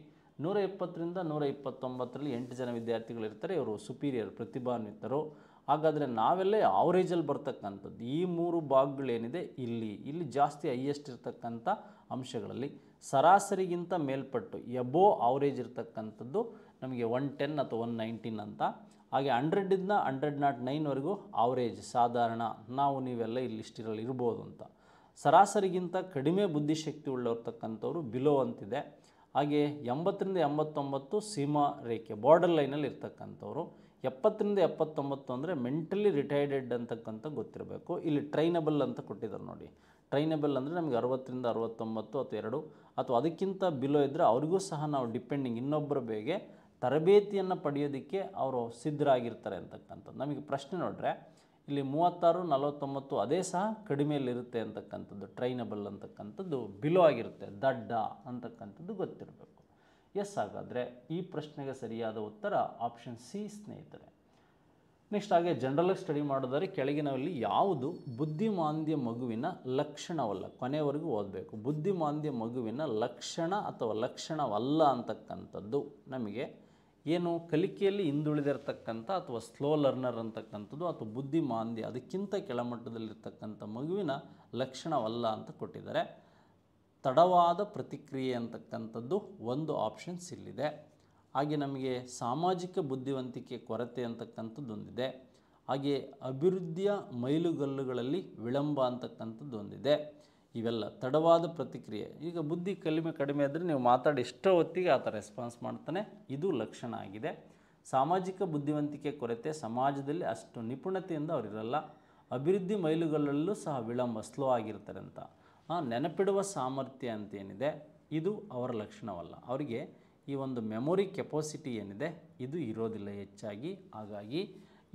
S1: 120ರಿಂದ 129ರಲ್ಲಿ 8 ಜನ ವಿದ್ಯಾರ್ಥಿಗಳಿರ್ತಾರೆ, ಇವರು ಸುಪೀರಿಯರ್ ಪ್ರತಿಭಾನ್ವಿತರು. ಹಾಗಾದರೆ ನಾವೆಲ್ಲ ಅವರೇಜಲ್ಲಿ ಬರ್ತಕ್ಕಂಥದ್ದು ಈ 3 ಭಾಗಗಳೇನಿದೆ ಇಲ್ಲಿ ಜಾಸ್ತಿ ಹೈಯೆಸ್ಟ್ ಇರ್ತಕ್ಕಂಥ ಅಂಶಗಳಲ್ಲಿ ಸರಾಸರಿಗಿಂತ ಮೇಲ್ಪಟ್ಟು ಎಬೋ ಅವರೇಜ್ ಇರ್ತಕ್ಕಂಥದ್ದು ನಮಗೆ 110 ಅಥವಾ 119 ಅಂತ. ಹಾಗೆ 100ರಿಂದ 109ವರೆಗೂ ಅವರೇಜ್ ಸಾಧಾರಣ, ನಾವು ನೀವೆಲ್ಲ ಇಲ್ಲಿಷ್ಟಿರಲ್ಲಿ ಇರ್ಬೋದು ಅಂತ. ಸರಾಸರಿಗಿಂತ ಕಡಿಮೆ ಬುದ್ಧಿಶಕ್ತಿ ಉಳ್ಳರ್ತಕ್ಕಂಥವ್ರು ಬಿಲೋ ಅಂತಿದೆ. ಹಾಗೆ 80ರಿಂದ 89 ಸೀಮಾ ರೇಖೆ ಬಾರ್ಡರ್ ಲೈನಲ್ಲಿ ಇರ್ತಕ್ಕಂಥವ್ರು. 70ರಿಂದ 79 ಅಂದರೆ ಮೆಂಟಲಿ ರಿಟೈರ್ಡೆಡ್ ಅಂತಕ್ಕಂಥ ಗೊತ್ತಿರಬೇಕು. ಇಲ್ಲಿ ಟ್ರೈನಬಲ್ ಅಂತ ಕೊಟ್ಟಿದ್ದಾರೆ ನೋಡಿ. ಟ್ರೈನಬಲ್ ಅಂದರೆ ನಮಗೆ 60ರಿಂದ 69 ಅಥವಾ 2 ಅಥವಾ ಅದಕ್ಕಿಂತ ಬಿಲೋ ಇದ್ದರೆ ಅವ್ರಿಗೂ ಸಹ ನಾವು ಡಿಪೆಂಡಿಂಗ್ ಇನ್ನೊಬ್ಬರ ಬೇಗೆ ತರಬೇತಿಯನ್ನು ಪಡೆಯೋದಕ್ಕೆ ಅವರು ಸಿದ್ಧರಾಗಿರ್ತಾರೆ ಅಂತಕ್ಕಂಥದ್ದು. ನಮಗೆ ಪ್ರಶ್ನೆ ನೋಡ್ರೆ ಇಲ್ಲಿ 36, 49 ಅದೇ ಸಹ ಕಡಿಮೆಯಲ್ಲಿರುತ್ತೆ ಅಂತಕ್ಕಂಥದ್ದು. ಟ್ರೈನಬಲ್ ಅಂತಕ್ಕಂಥದ್ದು ಬಿಲೋ ಆಗಿರುತ್ತೆ, ದಡ್ಡ ಅಂತಕ್ಕಂಥದ್ದು ಗೊತ್ತಿರಬೇಕು. ಎಸ್, ಹಾಗಾದರೆ ಈ ಪ್ರಶ್ನೆಗೆ ಸರಿಯಾದ ಉತ್ತರ ಆಪ್ಷನ್ ಸಿ ಸ್ನೇಹಿತರೆ. ನೆಕ್ಸ್ಟ್ ಹಾಗೆ ಜನರಲಾಗಿ ಸ್ಟಡಿ ಮಾಡೋದಾದ್ರೆ ಕೆಳಗಿನವಲ್ಲಿ ಯಾವುದು ಬುದ್ಧಿಮಾಂದ್ಯ ಮಗುವಿನ ಲಕ್ಷಣವಲ್ಲ? ಕೊನೆಯವರೆಗೂ ಓದಬೇಕು. ಬುದ್ಧಿಮಾಂದ್ಯ ಮಗುವಿನ ಲಕ್ಷಣ ಅಥವಾ ಲಕ್ಷಣವಲ್ಲ ಅಂತಕ್ಕಂಥದ್ದು ನಮಗೆ ಏನು ಕಲಿಕೆಯಲ್ಲಿ ಹಿಂದುಳಿದಿರ್ತಕ್ಕಂಥ ಅಥವಾ ಸ್ಲೋ ಲರ್ನರ್ ಅಂತಕ್ಕಂಥದ್ದು ಅಥವಾ ಬುದ್ಧಿಮಾಂದ್ಯ ಅದಕ್ಕಿಂತ ಕೆಳಮಟ್ಟದಲ್ಲಿರ್ತಕ್ಕಂಥ ಮಗುವಿನ ಲಕ್ಷಣವಲ್ಲ ಅಂತ ಕೊಟ್ಟಿದ್ದಾರೆ. ತಡವಾದ ಪ್ರತಿಕ್ರಿಯೆ ಅಂತಕ್ಕಂಥದ್ದು ಒಂದು ಆಪ್ಷನ್ಸ್ ಇಲ್ಲಿದೆ. ಹಾಗೆ ನಮಗೆ ಸಾಮಾಜಿಕ ಬುದ್ಧಿವಂತಿಕೆ ಕೊರತೆ ಅಂತಕ್ಕಂಥದ್ದು ಒಂದಿದೆ. ಹಾಗೆ ಅಭಿವೃದ್ಧಿಯ ಮೈಲುಗಲ್ಲುಗಳಲ್ಲಿ ವಿಳಂಬ ಅಂತಕ್ಕಂಥದ್ದು ಒಂದಿದೆ. ಇವೆಲ್ಲ ತಡವಾದ ಪ್ರತಿಕ್ರಿಯೆ. ಈಗ ಬುದ್ಧಿ ಕಡಿಮೆ ಆದರೆ ನೀವು ಮಾತಾಡಿ ಎಷ್ಟೋ ಹೊತ್ತಿಗೆ ಆತ ರೆಸ್ಪಾನ್ಸ್ ಮಾಡ್ತಾನೆ, ಇದು ಲಕ್ಷಣ ಆಗಿದೆ. ಸಾಮಾಜಿಕ ಬುದ್ಧಿವಂತಿಕೆ ಕೊರತೆ, ಸಮಾಜದಲ್ಲಿ ಅಷ್ಟು ನಿಪುಣತೆಯಿಂದ ಅವರಿರಲ್ಲ. ಅಭಿವೃದ್ಧಿ ಮೈಲುಗಲ್ಲಲ್ಲೂ ಸಹ ವಿಳಂಬ, ಸ್ಲೋ ಆಗಿರ್ತಾರೆ ಅಂತ. ನೆನಪಿಡುವ ಸಾಮರ್ಥ್ಯ ಅಂತೇನಿದೆ ಇದು ಅವರ ಲಕ್ಷಣವಲ್ಲ. ಅವರಿಗೆ ಈ ಒಂದು ಮೆಮೊರಿ ಕೆಪಾಸಿಟಿ ಏನಿದೆ ಇದು ಇರೋದಿಲ್ಲ ಹೆಚ್ಚಾಗಿ. ಹಾಗಾಗಿ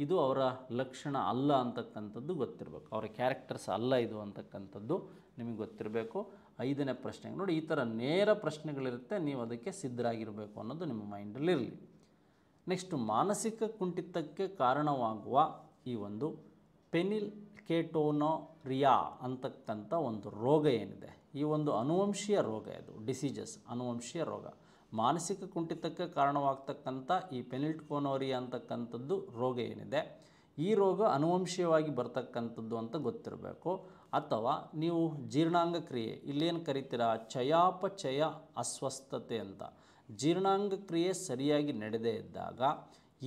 S1: ಇದು ಅವರ ಲಕ್ಷಣ ಅಲ್ಲ ಅಂತಕ್ಕಂಥದ್ದು ಗೊತ್ತಿರಬೇಕು. ಅವರ ಕ್ಯಾರೆಕ್ಟರ್ಸ್ ಅಲ್ಲ ಇದು ಅಂತಕ್ಕಂಥದ್ದು ನಿಮಗೆ ಗೊತ್ತಿರಬೇಕು. 5ನೇ ಪ್ರಶ್ನೆಗೆ ನೋಡಿ, ಈ ಥರ ನೇರ ಪ್ರಶ್ನೆಗಳಿರುತ್ತೆ, ನೀವು ಅದಕ್ಕೆ ಸಿದ್ಧರಾಗಿರಬೇಕು ಅನ್ನೋದು ನಿಮ್ಮ ಮೈಂಡಲ್ಲಿರಲಿ. ನೆಕ್ಸ್ಟು ಮಾನಸಿಕ ಕುಂಠಿತಕ್ಕೆ ಕಾರಣವಾಗುವ ಈ ಒಂದು ಫೆನಿಲ್ಕೆಟೋನುರಿಯಾ ಅಂತಕ್ಕಂಥ ಒಂದು ರೋಗ ಏನಿದೆ, ಈ ಒಂದು ಅನುವಂಶೀಯ ರೋಗ, ಇದು ಡಿಸೀಜಸ್ ಅನುವಂಶೀಯ ರೋಗ. ಮಾನಸಿಕ ಕುಂಠಿತಕ್ಕೆ ಕಾರಣವಾಗ್ತಕ್ಕಂಥ ಈ ಫೆನಿಲ್ಕೆಟೋನುರಿಯಾ ಅಂತಕ್ಕಂಥದ್ದು ರೋಗ ಏನಿದೆ, ಈ ರೋಗ ಅನುವಂಶೀಯವಾಗಿ ಬರ್ತಕ್ಕಂಥದ್ದು ಅಂತ ಗೊತ್ತಿರಬೇಕು. ಅಥವಾ ನೀವು ಜೀರ್ಣಾಂಗ ಕ್ರಿಯೆ, ಇಲ್ಲೇನು ಕರಿತೀರಾ ಚಯಾಪಚಯ ಅಸ್ವಸ್ಥತೆ ಅಂತ, ಜೀರ್ಣಾಂಗ ಕ್ರಿಯೆ ಸರಿಯಾಗಿ ನಡೆದೇ ಇದ್ದಾಗ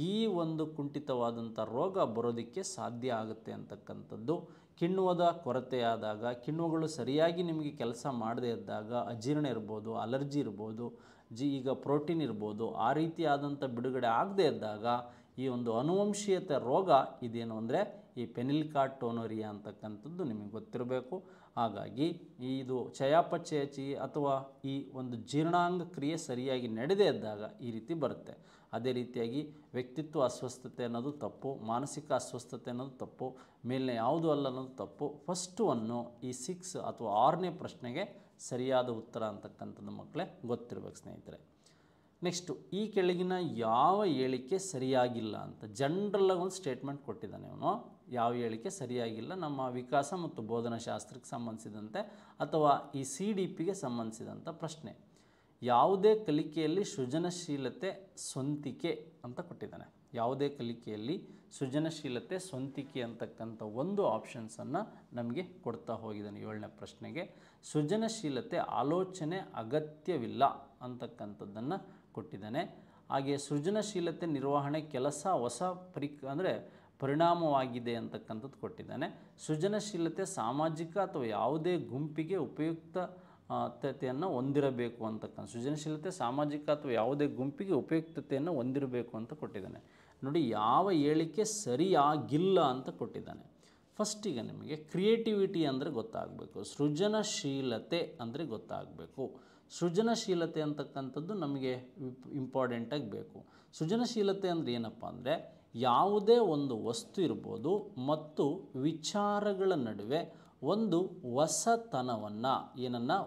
S1: ಈ ಒಂದು ಕುಂಠಿತವಾದಂಥ ರೋಗ ಬರೋದಕ್ಕೆ ಸಾಧ್ಯ ಆಗುತ್ತೆ ಅಂತಕ್ಕಂಥದ್ದು. ಕಿಣ್ವದ ಕೊರತೆಯಾದಾಗ, ಕಿಣ್ವಗಳು ಸರಿಯಾಗಿ ನಿಮಗೆ ಕೆಲಸ ಮಾಡದೇ ಇದ್ದಾಗ ಅಜೀರ್ಣ ಇರ್ಬೋದು, ಅಲರ್ಜಿ ಇರ್ಬೋದು, ಈಗ ಪ್ರೋಟೀನ್ ಇರ್ಬೋದು, ಆ ರೀತಿಯಾದಂಥ ಬಿಡುಗಡೆ ಆಗದೇ ಇದ್ದಾಗ ಈ ಒಂದು ಅನುವಂಶೀಯತೆ ರೋಗ ಇದೇನು ಅಂದರೆ ಈ ಫೆನಿಲ್ಕೆಟೋನುರಿಯಾ ಅಂತಕ್ಕಂಥದ್ದು ನಿಮಗೆ ಗೊತ್ತಿರಬೇಕು. ಹಾಗಾಗಿ ಇದು ಚಯಾಪಚಯ ಅಥವಾ ಈ ಒಂದು ಜೀರ್ಣಾಂಗ ಕ್ರಿಯೆ ಸರಿಯಾಗಿ ನಡೆದೇ ಇದ್ದಾಗ ಈ ರೀತಿ ಬರುತ್ತೆ. ಅದೇ ರೀತಿಯಾಗಿ ವ್ಯಕ್ತಿತ್ವ ಅಸ್ವಸ್ಥತೆ ಅನ್ನೋದು ತಪ್ಪು, ಮಾನಸಿಕ ಅಸ್ವಸ್ಥತೆ ಅನ್ನೋದು ತಪ್ಪು, ಮೇಲಿನ ಯಾವುದು ಅಲ್ಲ ಅನ್ನೋದು ತಪ್ಪು. ಫಸ್ಟು ಅನ್ನು ಈ 6 ಅಥವಾ 6ನೇ ಪ್ರಶ್ನೆಗೆ ಸರಿಯಾದ ಉತ್ತರ ಅಂತಕ್ಕಂಥದ್ದು ಮಕ್ಕಳೇ ಗೊತ್ತಿರಬೇಕು ಸ್ನೇಹಿತರೆ. ನೆಕ್ಸ್ಟು ಈ ಕೆಳಗಿನ ಯಾವ ಹೇಳಿಕೆ ಸರಿಯಾಗಿಲ್ಲ ಅಂತ ಜನರಲ್ಲಾಗಿ ಒಂದು ಸ್ಟೇಟ್ಮೆಂಟ್ ಕೊಟ್ಟಿದ್ದಾನೆ ಅವನು. ಯಾವ ಹೇಳಿಕೆ ಸರಿಯಾಗಿಲ್ಲ ನಮ್ಮ ವಿಕಾಸ ಮತ್ತು ಬೋಧನಾ ಶಾಸ್ತ್ರಕ್ಕೆ ಸಂಬಂಧಿಸಿದಂತೆ ಅಥವಾ ಈ CDPಗೆ ಸಂಬಂಧಿಸಿದಂಥ ಪ್ರಶ್ನೆ. ಯಾವುದೇ ಕಲಿಕೆಯಲ್ಲಿ ಸೃಜನಶೀಲತೆ ಸ್ವಂತಿಕೆ ಅಂತ ಕೊಟ್ಟಿದ್ದಾನೆ. ಯಾವುದೇ ಕಲಿಕೆಯಲ್ಲಿ ಸೃಜನಶೀಲತೆ ಸ್ವಂತಿಕೆ ಅಂತಕ್ಕಂಥ ಒಂದು ಆಪ್ಷನ್ಸನ್ನು ನಮಗೆ ಕೊಡ್ತಾ ಹೋಗಿದ್ದಾನೆ 7ನೇ ಪ್ರಶ್ನೆಗೆ. ಸೃಜನಶೀಲತೆ ಆಲೋಚನೆ ಅಗತ್ಯವಿಲ್ಲ ಅಂತಕ್ಕಂಥದ್ದನ್ನು ಕೊಟ್ಟಿದ್ದಾನೆ. ಹಾಗೆ ಸೃಜನಶೀಲತೆ ನಿರ್ವಹಣೆ ಕೆಲಸ ಹೊಸ ಪರಿಣಾಮವಾಗಿದೆ ಅಂತಕ್ಕಂಥದ್ದು ಕೊಟ್ಟಿದ್ದಾನೆ. ಸೃಜನಶೀಲತೆ ಸಾಮಾಜಿಕ ಅಥವಾ ಯಾವುದೇ ಗುಂಪಿಗೆ ಉಪಯುಕ್ತತೆಯನ್ನು ಹೊಂದಿರಬೇಕು ಅಂತಕ್ಕಂಥ, ಸೃಜನಶೀಲತೆ ಸಾಮಾಜಿಕ ಅಥವಾ ಯಾವುದೇ ಗುಂಪಿಗೆ ಉಪಯುಕ್ತತೆಯನ್ನು ಹೊಂದಿರಬೇಕು ಅಂತ ಕೊಟ್ಟಿದ್ದಾನೆ. ನೋಡಿ, ಯಾವ ಹೇಳಿಕೆ ಸರಿಯಾಗಿಲ್ಲ ಅಂತ ಕೊಟ್ಟಿದ್ದಾನೆ. ಫಸ್ಟಿಗೆ ನಿಮಗೆ ಕ್ರಿಯೇಟಿವಿಟಿ ಅಂದರೆ ಗೊತ್ತಾಗಬೇಕು, ಸೃಜನಶೀಲತೆ ಅಂದರೆ ಗೊತ್ತಾಗಬೇಕು. ಸೃಜನಶೀಲತೆ ಅಂತಕ್ಕಂಥದ್ದು ನಮಗೆ ಇಂಪಾರ್ಟೆಂಟಾಗಿ ಬೇಕು. ಸೃಜನಶೀಲತೆ ಅಂದರೆ ಏನಪ್ಪ ಅಂದರೆ, ಯಾವುದೇ ಒಂದು ವಸ್ತು ಇರ್ಬೋದು ಮತ್ತು ವಿಚಾರಗಳ ನಡುವೆ ಒಂದು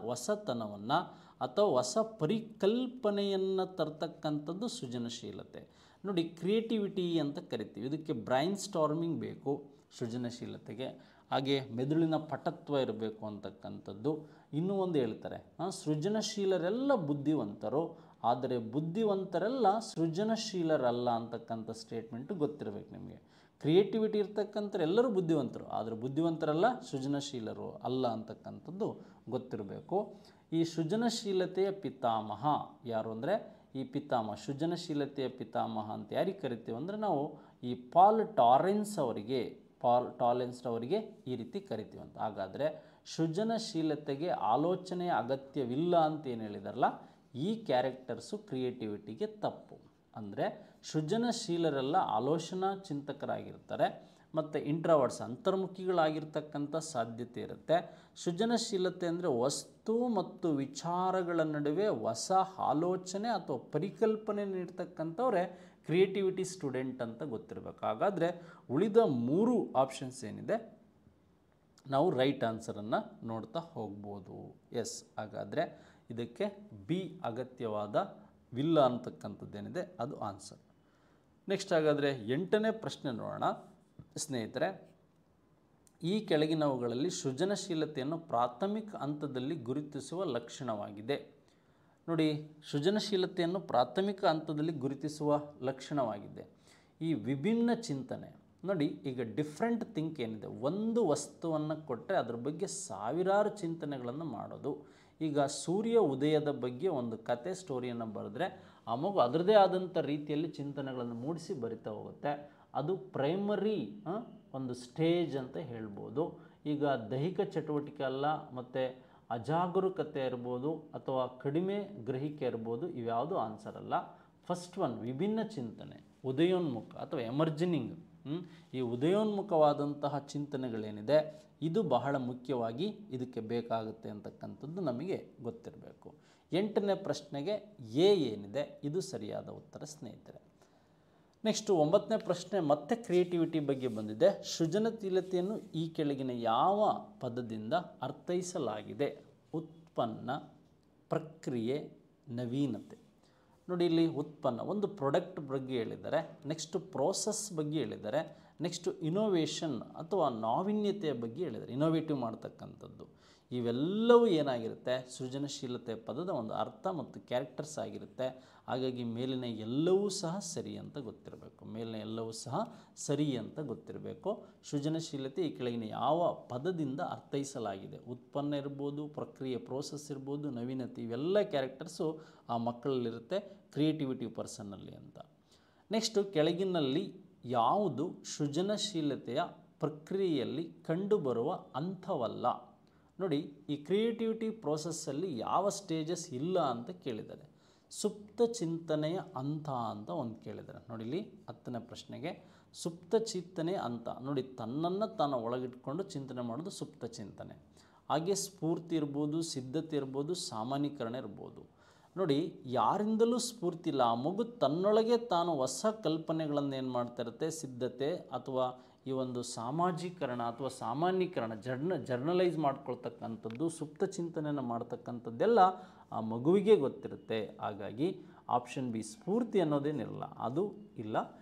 S1: ಹೊಸತನವನ್ನು ಅಥವಾ ಹೊಸ ಪರಿಕಲ್ಪನೆಯನ್ನು ತರ್ತಕ್ಕಂಥದ್ದು ಸೃಜನಶೀಲತೆ. ನೋಡಿ, ಕ್ರಿಯೇಟಿವಿಟಿ ಅಂತ ಕರಿತೀವಿ. ಇದಕ್ಕೆ ಬ್ರೈನ್ ಸ್ಟಾರ್ಮಿಂಗ್ ಬೇಕು ಸೃಜನಶೀಲತೆಗೆ. ಹಾಗೆ ಮೆದುಳಿನ ಪಟತ್ವ ಇರಬೇಕು ಅಂತಕ್ಕಂಥದ್ದು. ಇನ್ನೂ ಒಂದು ಹೇಳ್ತಾರೆ, ಸೃಜನಶೀಲರೆಲ್ಲ ಬುದ್ಧಿವಂತರು, ಆದರೆ ಬುದ್ಧಿವಂತರೆಲ್ಲ ಸೃಜನಶೀಲರಲ್ಲ ಅಂತಕ್ಕಂಥ ಸ್ಟೇಟ್ಮೆಂಟು ಗೊತ್ತಿರಬೇಕು ನಿಮಗೆ. ಕ್ರಿಯೇಟಿವಿಟಿ ಇರ್ತಕ್ಕಂಥ ಎಲ್ಲರೂ ಬುದ್ಧಿವಂತರು, ಆದರೆ ಬುದ್ಧಿವಂತರೆಲ್ಲ ಸೃಜನಶೀಲರು ಅಲ್ಲ ಅಂತಕ್ಕಂಥದ್ದು ಗೊತ್ತಿರಬೇಕು. ಈ ಸೃಜನಶೀಲತೆಯ ಪಿತಾಮಹ ಯಾರು ಅಂದರೆ, ಈ ಪಿತಾಮಹ, ಸೃಜನಶೀಲತೆಯ ಪಿತಾಮಹ ಅಂತ ಯಾರಿಗೆ ಕರಿತೀವಿ ಅಂದರೆ, ನಾವು ಈ ಪಾಲ್ ಟಾರೆನ್ಸ್ ಅವರಿಗೆ ಈ ರೀತಿ ಕರಿತೀವಂತ. ಹಾಗಾದರೆ ಸೃಜನಶೀಲತೆಗೆ ಆಲೋಚನೆಯ ಅಗತ್ಯವಿಲ್ಲ ಅಂತ ಏನು ಹೇಳಿದಾರಲ್ಲ, ಈ ಕ್ಯಾರೆಕ್ಟರ್ಸು ಕ್ರಿಯೇಟಿವಿಟಿಗೆ ತಪ್ಪು. ಅಂದರೆ ಸೃಜನಶೀಲರೆಲ್ಲ ಆಲೋಚನಾ ಚಿಂತಕರಾಗಿರ್ತಾರೆ ಮತ್ತು ಇಂಟ್ರಾವರ್ಟ್ಸ್ ಅಂತರ್ಮುಖಿಗಳಾಗಿರ್ತಕ್ಕಂಥ ಸಾಧ್ಯತೆ ಇರುತ್ತೆ. ಸೃಜನಶೀಲತೆ ಅಂದರೆ ವಸ್ತು ಮತ್ತು ವಿಚಾರಗಳ ನಡುವೆ ಹೊಸ ಆಲೋಚನೆ ಅಥವಾ ಪರಿಕಲ್ಪನೆ ನೀಡ್ತಕ್ಕಂಥವ್ರೆ ಕ್ರಿಯೇಟಿವಿಟಿ ಸ್ಟೂಡೆಂಟ್ ಅಂತ ಗೊತ್ತಿರಬೇಕು. ಹಾಗಾದರೆ ಉಳಿದ 3 ಆಪ್ಷನ್ಸ್ ಏನಿದೆ ನಾವು ರೈಟ್ ಆನ್ಸರನ್ನು ನೋಡ್ತಾ ಹೋಗ್ಬೋದು. ಎಸ್, ಹಾಗಾದರೆ ಇದಕ್ಕೆ ಬಿ ಅಗತ್ಯವಾದವಿಲ್ಲ ಅಂತಕ್ಕಂಥದ್ದೇನಿದೆ ಅದು ಆನ್ಸರ್. ನೆಕ್ಸ್ಟ್ ಹಾಗಾದರೆ 8ನೇ ಪ್ರಶ್ನೆ ನೋಡೋಣ ಸ್ನೇಹಿತರೆ. ಈ ಕೆಳಗಿನವುಗಳಲ್ಲಿ ಸೃಜನಶೀಲತೆಯನ್ನು ಪ್ರಾಥಮಿಕ ಹಂತದಲ್ಲಿ ಗುರುತಿಸುವ ಲಕ್ಷಣವಾಗಿದೆ. ನೋಡಿ, ಸೃಜನಶೀಲತೆಯನ್ನು ಪ್ರಾಥಮಿಕ ಹಂತದಲ್ಲಿ ಗುರುತಿಸುವ ಲಕ್ಷಣವಾಗಿದೆ ಈ ವಿಭಿನ್ನ ಚಿಂತನೆ. ನೋಡಿ, ಈಗ ಡಿಫ್ರೆಂಟ್ ಥಿಂಕ್ ಏನಿದೆ, ಒಂದು ವಸ್ತುವನ್ನು ಕೊಟ್ಟರೆ ಅದ್ರ ಬಗ್ಗೆ ಸಾವಿರಾರು ಚಿಂತನೆಗಳನ್ನು ಮಾಡೋದು. ಈಗ ಸೂರ್ಯ ಉದಯದ ಬಗ್ಗೆ ಒಂದು ಕತೆ ಸ್ಟೋರಿಯನ್ನು ಬರೆದ್ರೆ ಆ ಮಗು ಅದರದೇ ಆದಂಥ ರೀತಿಯಲ್ಲಿ ಚಿಂತನೆಗಳನ್ನು ಮೂಡಿಸಿ ಬರಿತಾ ಹೋಗುತ್ತೆ. ಅದು ಪ್ರೈಮರಿ ಒಂದು ಸ್ಟೇಜ್ ಅಂತ ಹೇಳ್ಬೋದು. ಈಗ ದೈಹಿಕ ಚಟುವಟಿಕೆ ಅಲ್ಲ, ಮತ್ತು ಅಜಾಗರೂಕತೆ ಇರ್ಬೋದು ಅಥವಾ ಕಡಿಮೆ ಗ್ರಹಿಕೆ ಇರ್ಬೋದು, ಇವ್ಯಾವುದು ಆನ್ಸರ್ ಅಲ್ಲ. ಫಸ್ಟ್ ಒನ್ ವಿಭಿನ್ನ ಚಿಂತನೆ, ಉದಯೋನ್ಮುಖ ಅಥವಾ ಎಮರ್ಜಿನಿಂಗ್. ಈ ಉದಯೋನ್ಮುಖವಾದಂತಹ ಚಿಂತನೆಗಳೇನಿದೆ ಇದು ಬಹಳ ಮುಖ್ಯವಾಗಿ ಇದಕ್ಕೆ ಬೇಕಾಗುತ್ತೆ ಅಂತಕ್ಕಂಥದ್ದು ನಮಗೆ ಗೊತ್ತಿರಬೇಕು. 8ನೇ ಪ್ರಶ್ನೆಗೆ ಎ ಏನಿದೆ ಇದು ಸರಿಯಾದ ಉತ್ತರ ಸ್ನೇಹಿತರೆ. ನೆಕ್ಸ್ಟು 9ನೇ ಪ್ರಶ್ನೆ ಮತ್ತೆ ಕ್ರಿಯೇಟಿವಿಟಿ ಬಗ್ಗೆ ಬಂದಿದೆ. ಸೃಜನಶೀಲತೆಯನ್ನು ಈ ಕೆಳಗಿನ ಯಾವ ಪದದಿಂದ ಅರ್ಥೈಸಲಾಗಿದೆ? ಉತ್ಪನ್ನ, ಪ್ರಕ್ರಿಯೆ, ನವೀನತೆ. ನೋಡಿ, ಇಲ್ಲಿ ಉತ್ಪನ್ನ ಒಂದು ಪ್ರಾಡಕ್ಟ್ ಬಗ್ಗೆ ಹೇಳಿದ್ದಾರೆ, ನೆಕ್ಸ್ಟು ಪ್ರೋಸೆಸ್ ಬಗ್ಗೆ ಹೇಳಿದ್ದಾರೆ, ನೆಕ್ಸ್ಟು ಇನೋವೇಷನ್ ಅಥವಾ ನಾವೀನ್ಯತೆಯ ಬಗ್ಗೆ ಹೇಳಿದ್ದಾರೆ, ಇನೋವೇಟಿವ್ ಮಾಡ್ತಕ್ಕಂಥದ್ದು. ಇವೆಲ್ಲವೂ ಏನಾಗಿರುತ್ತೆ, ಸೃಜನಶೀಲತೆ ಪದದ ಒಂದು ಅರ್ಥ ಮತ್ತು ಕ್ಯಾರೆಕ್ಟರ್ಸ್ ಆಗಿರುತ್ತೆ. ಹಾಗಾಗಿ ಮೇಲಿನ ಎಲ್ಲವೂ ಸಹ ಸರಿ ಅಂತ ಗೊತ್ತಿರಬೇಕು, ಮೇಲಿನ ಎಲ್ಲವೂ ಸಹ ಸರಿ ಅಂತ ಗೊತ್ತಿರಬೇಕು. ಸೃಜನಶೀಲತೆ ಈ ಕೆಳಗಿನ ಯಾವ ಪದದಿಂದ ಅರ್ಥೈಸಲಾಗಿದೆ? ಉತ್ಪನ್ನ ಇರ್ಬೋದು, ಪ್ರಕ್ರಿಯೆ ಪ್ರೋಸೆಸ್ ಇರ್ಬೋದು, ನವೀನತೆ, ಇವೆಲ್ಲ ಕ್ಯಾರೆಕ್ಟರ್ಸು ಆ ಮಕ್ಕಳಲ್ಲಿರುತ್ತೆ ಕ್ರಿಯೇಟಿವಿಟಿ ಪರ್ಸನ್ನಲ್ಲಿ ಅಂತ. ನೆಕ್ಸ್ಟು ಕೆಳಗಿನಲ್ಲಿ ಯಾವುದು ಸೃಜನಶೀಲತೆಯ ಪ್ರಕ್ರಿಯೆಯಲ್ಲಿ ಕಂಡುಬರುವ ಹಂತವಲ್ಲ? ನೋಡಿ, ಈ ಕ್ರಿಯೇಟಿವಿಟಿ ಪ್ರೋಸೆಸ್ಸಲ್ಲಿ ಯಾವ ಸ್ಟೇಜಸ್ ಇಲ್ಲ ಅಂತ ಕೇಳಿದ್ದಾರೆ. ಸುಪ್ತ ಚಿಂತನೆಯ ಹಂತ ಅಂತ ಒಂದು ಕೇಳಿದ್ದಾರೆ. ನೋಡಿ, ಇಲ್ಲಿ 10ನೇ ಪ್ರಶ್ನೆಗೆ ಸುಪ್ತ ಚಿಂತನೆಯ ಹಂತ. ನೋಡಿ, ತನ್ನನ್ನು ತಾನು ಒಳಗಿಟ್ಕೊಂಡು ಚಿಂತನೆ ಮಾಡೋದು ಸುಪ್ತ ಚಿಂತನೆ. ಹಾಗೆ ಸ್ಫೂರ್ತಿ ಇರ್ಬೋದು, ಸಿದ್ಧತೆ ಇರ್ಬೋದು, ಸಾಮಾನ್ಯೀಕರಣ ಇರ್ಬೋದು. ನೋಡಿ, ಯಾರಿಂದಲೂ ಸ್ಫೂರ್ತಿ ಇಲ್ಲ, ಆ ಮಗು ತನ್ನೊಳಗೆ ತಾನು ಹೊಸ ಕಲ್ಪನೆಗಳನ್ನು ಏನು ಮಾಡ್ತಾ ಇರುತ್ತೆ, ಸಿದ್ಧತೆ ಅಥವಾ ಈ ಒಂದು ಸಾಮಾಜೀಕರಣ ಅಥವಾ ಸಾಮಾನ್ಯೀಕರಣ, ಜರ್ನಲೈಸ್ ಮಾಡ್ಕೊಳ್ತಕ್ಕಂಥದ್ದು, ಸುಪ್ತ ಚಿಂತನೆಯನ್ನು ಮಾಡ್ತಕ್ಕಂಥದ್ದೆಲ್ಲ ಆ ಮಗುವಿಗೆ ಗೊತ್ತಿರುತ್ತೆ. ಹಾಗಾಗಿ ಆಪ್ಷನ್ ಬಿ ಸ್ಫೂರ್ತಿ ಅನ್ನೋದೇನಿರಲ್ಲ, ಅದು ಇಲ್ಲ.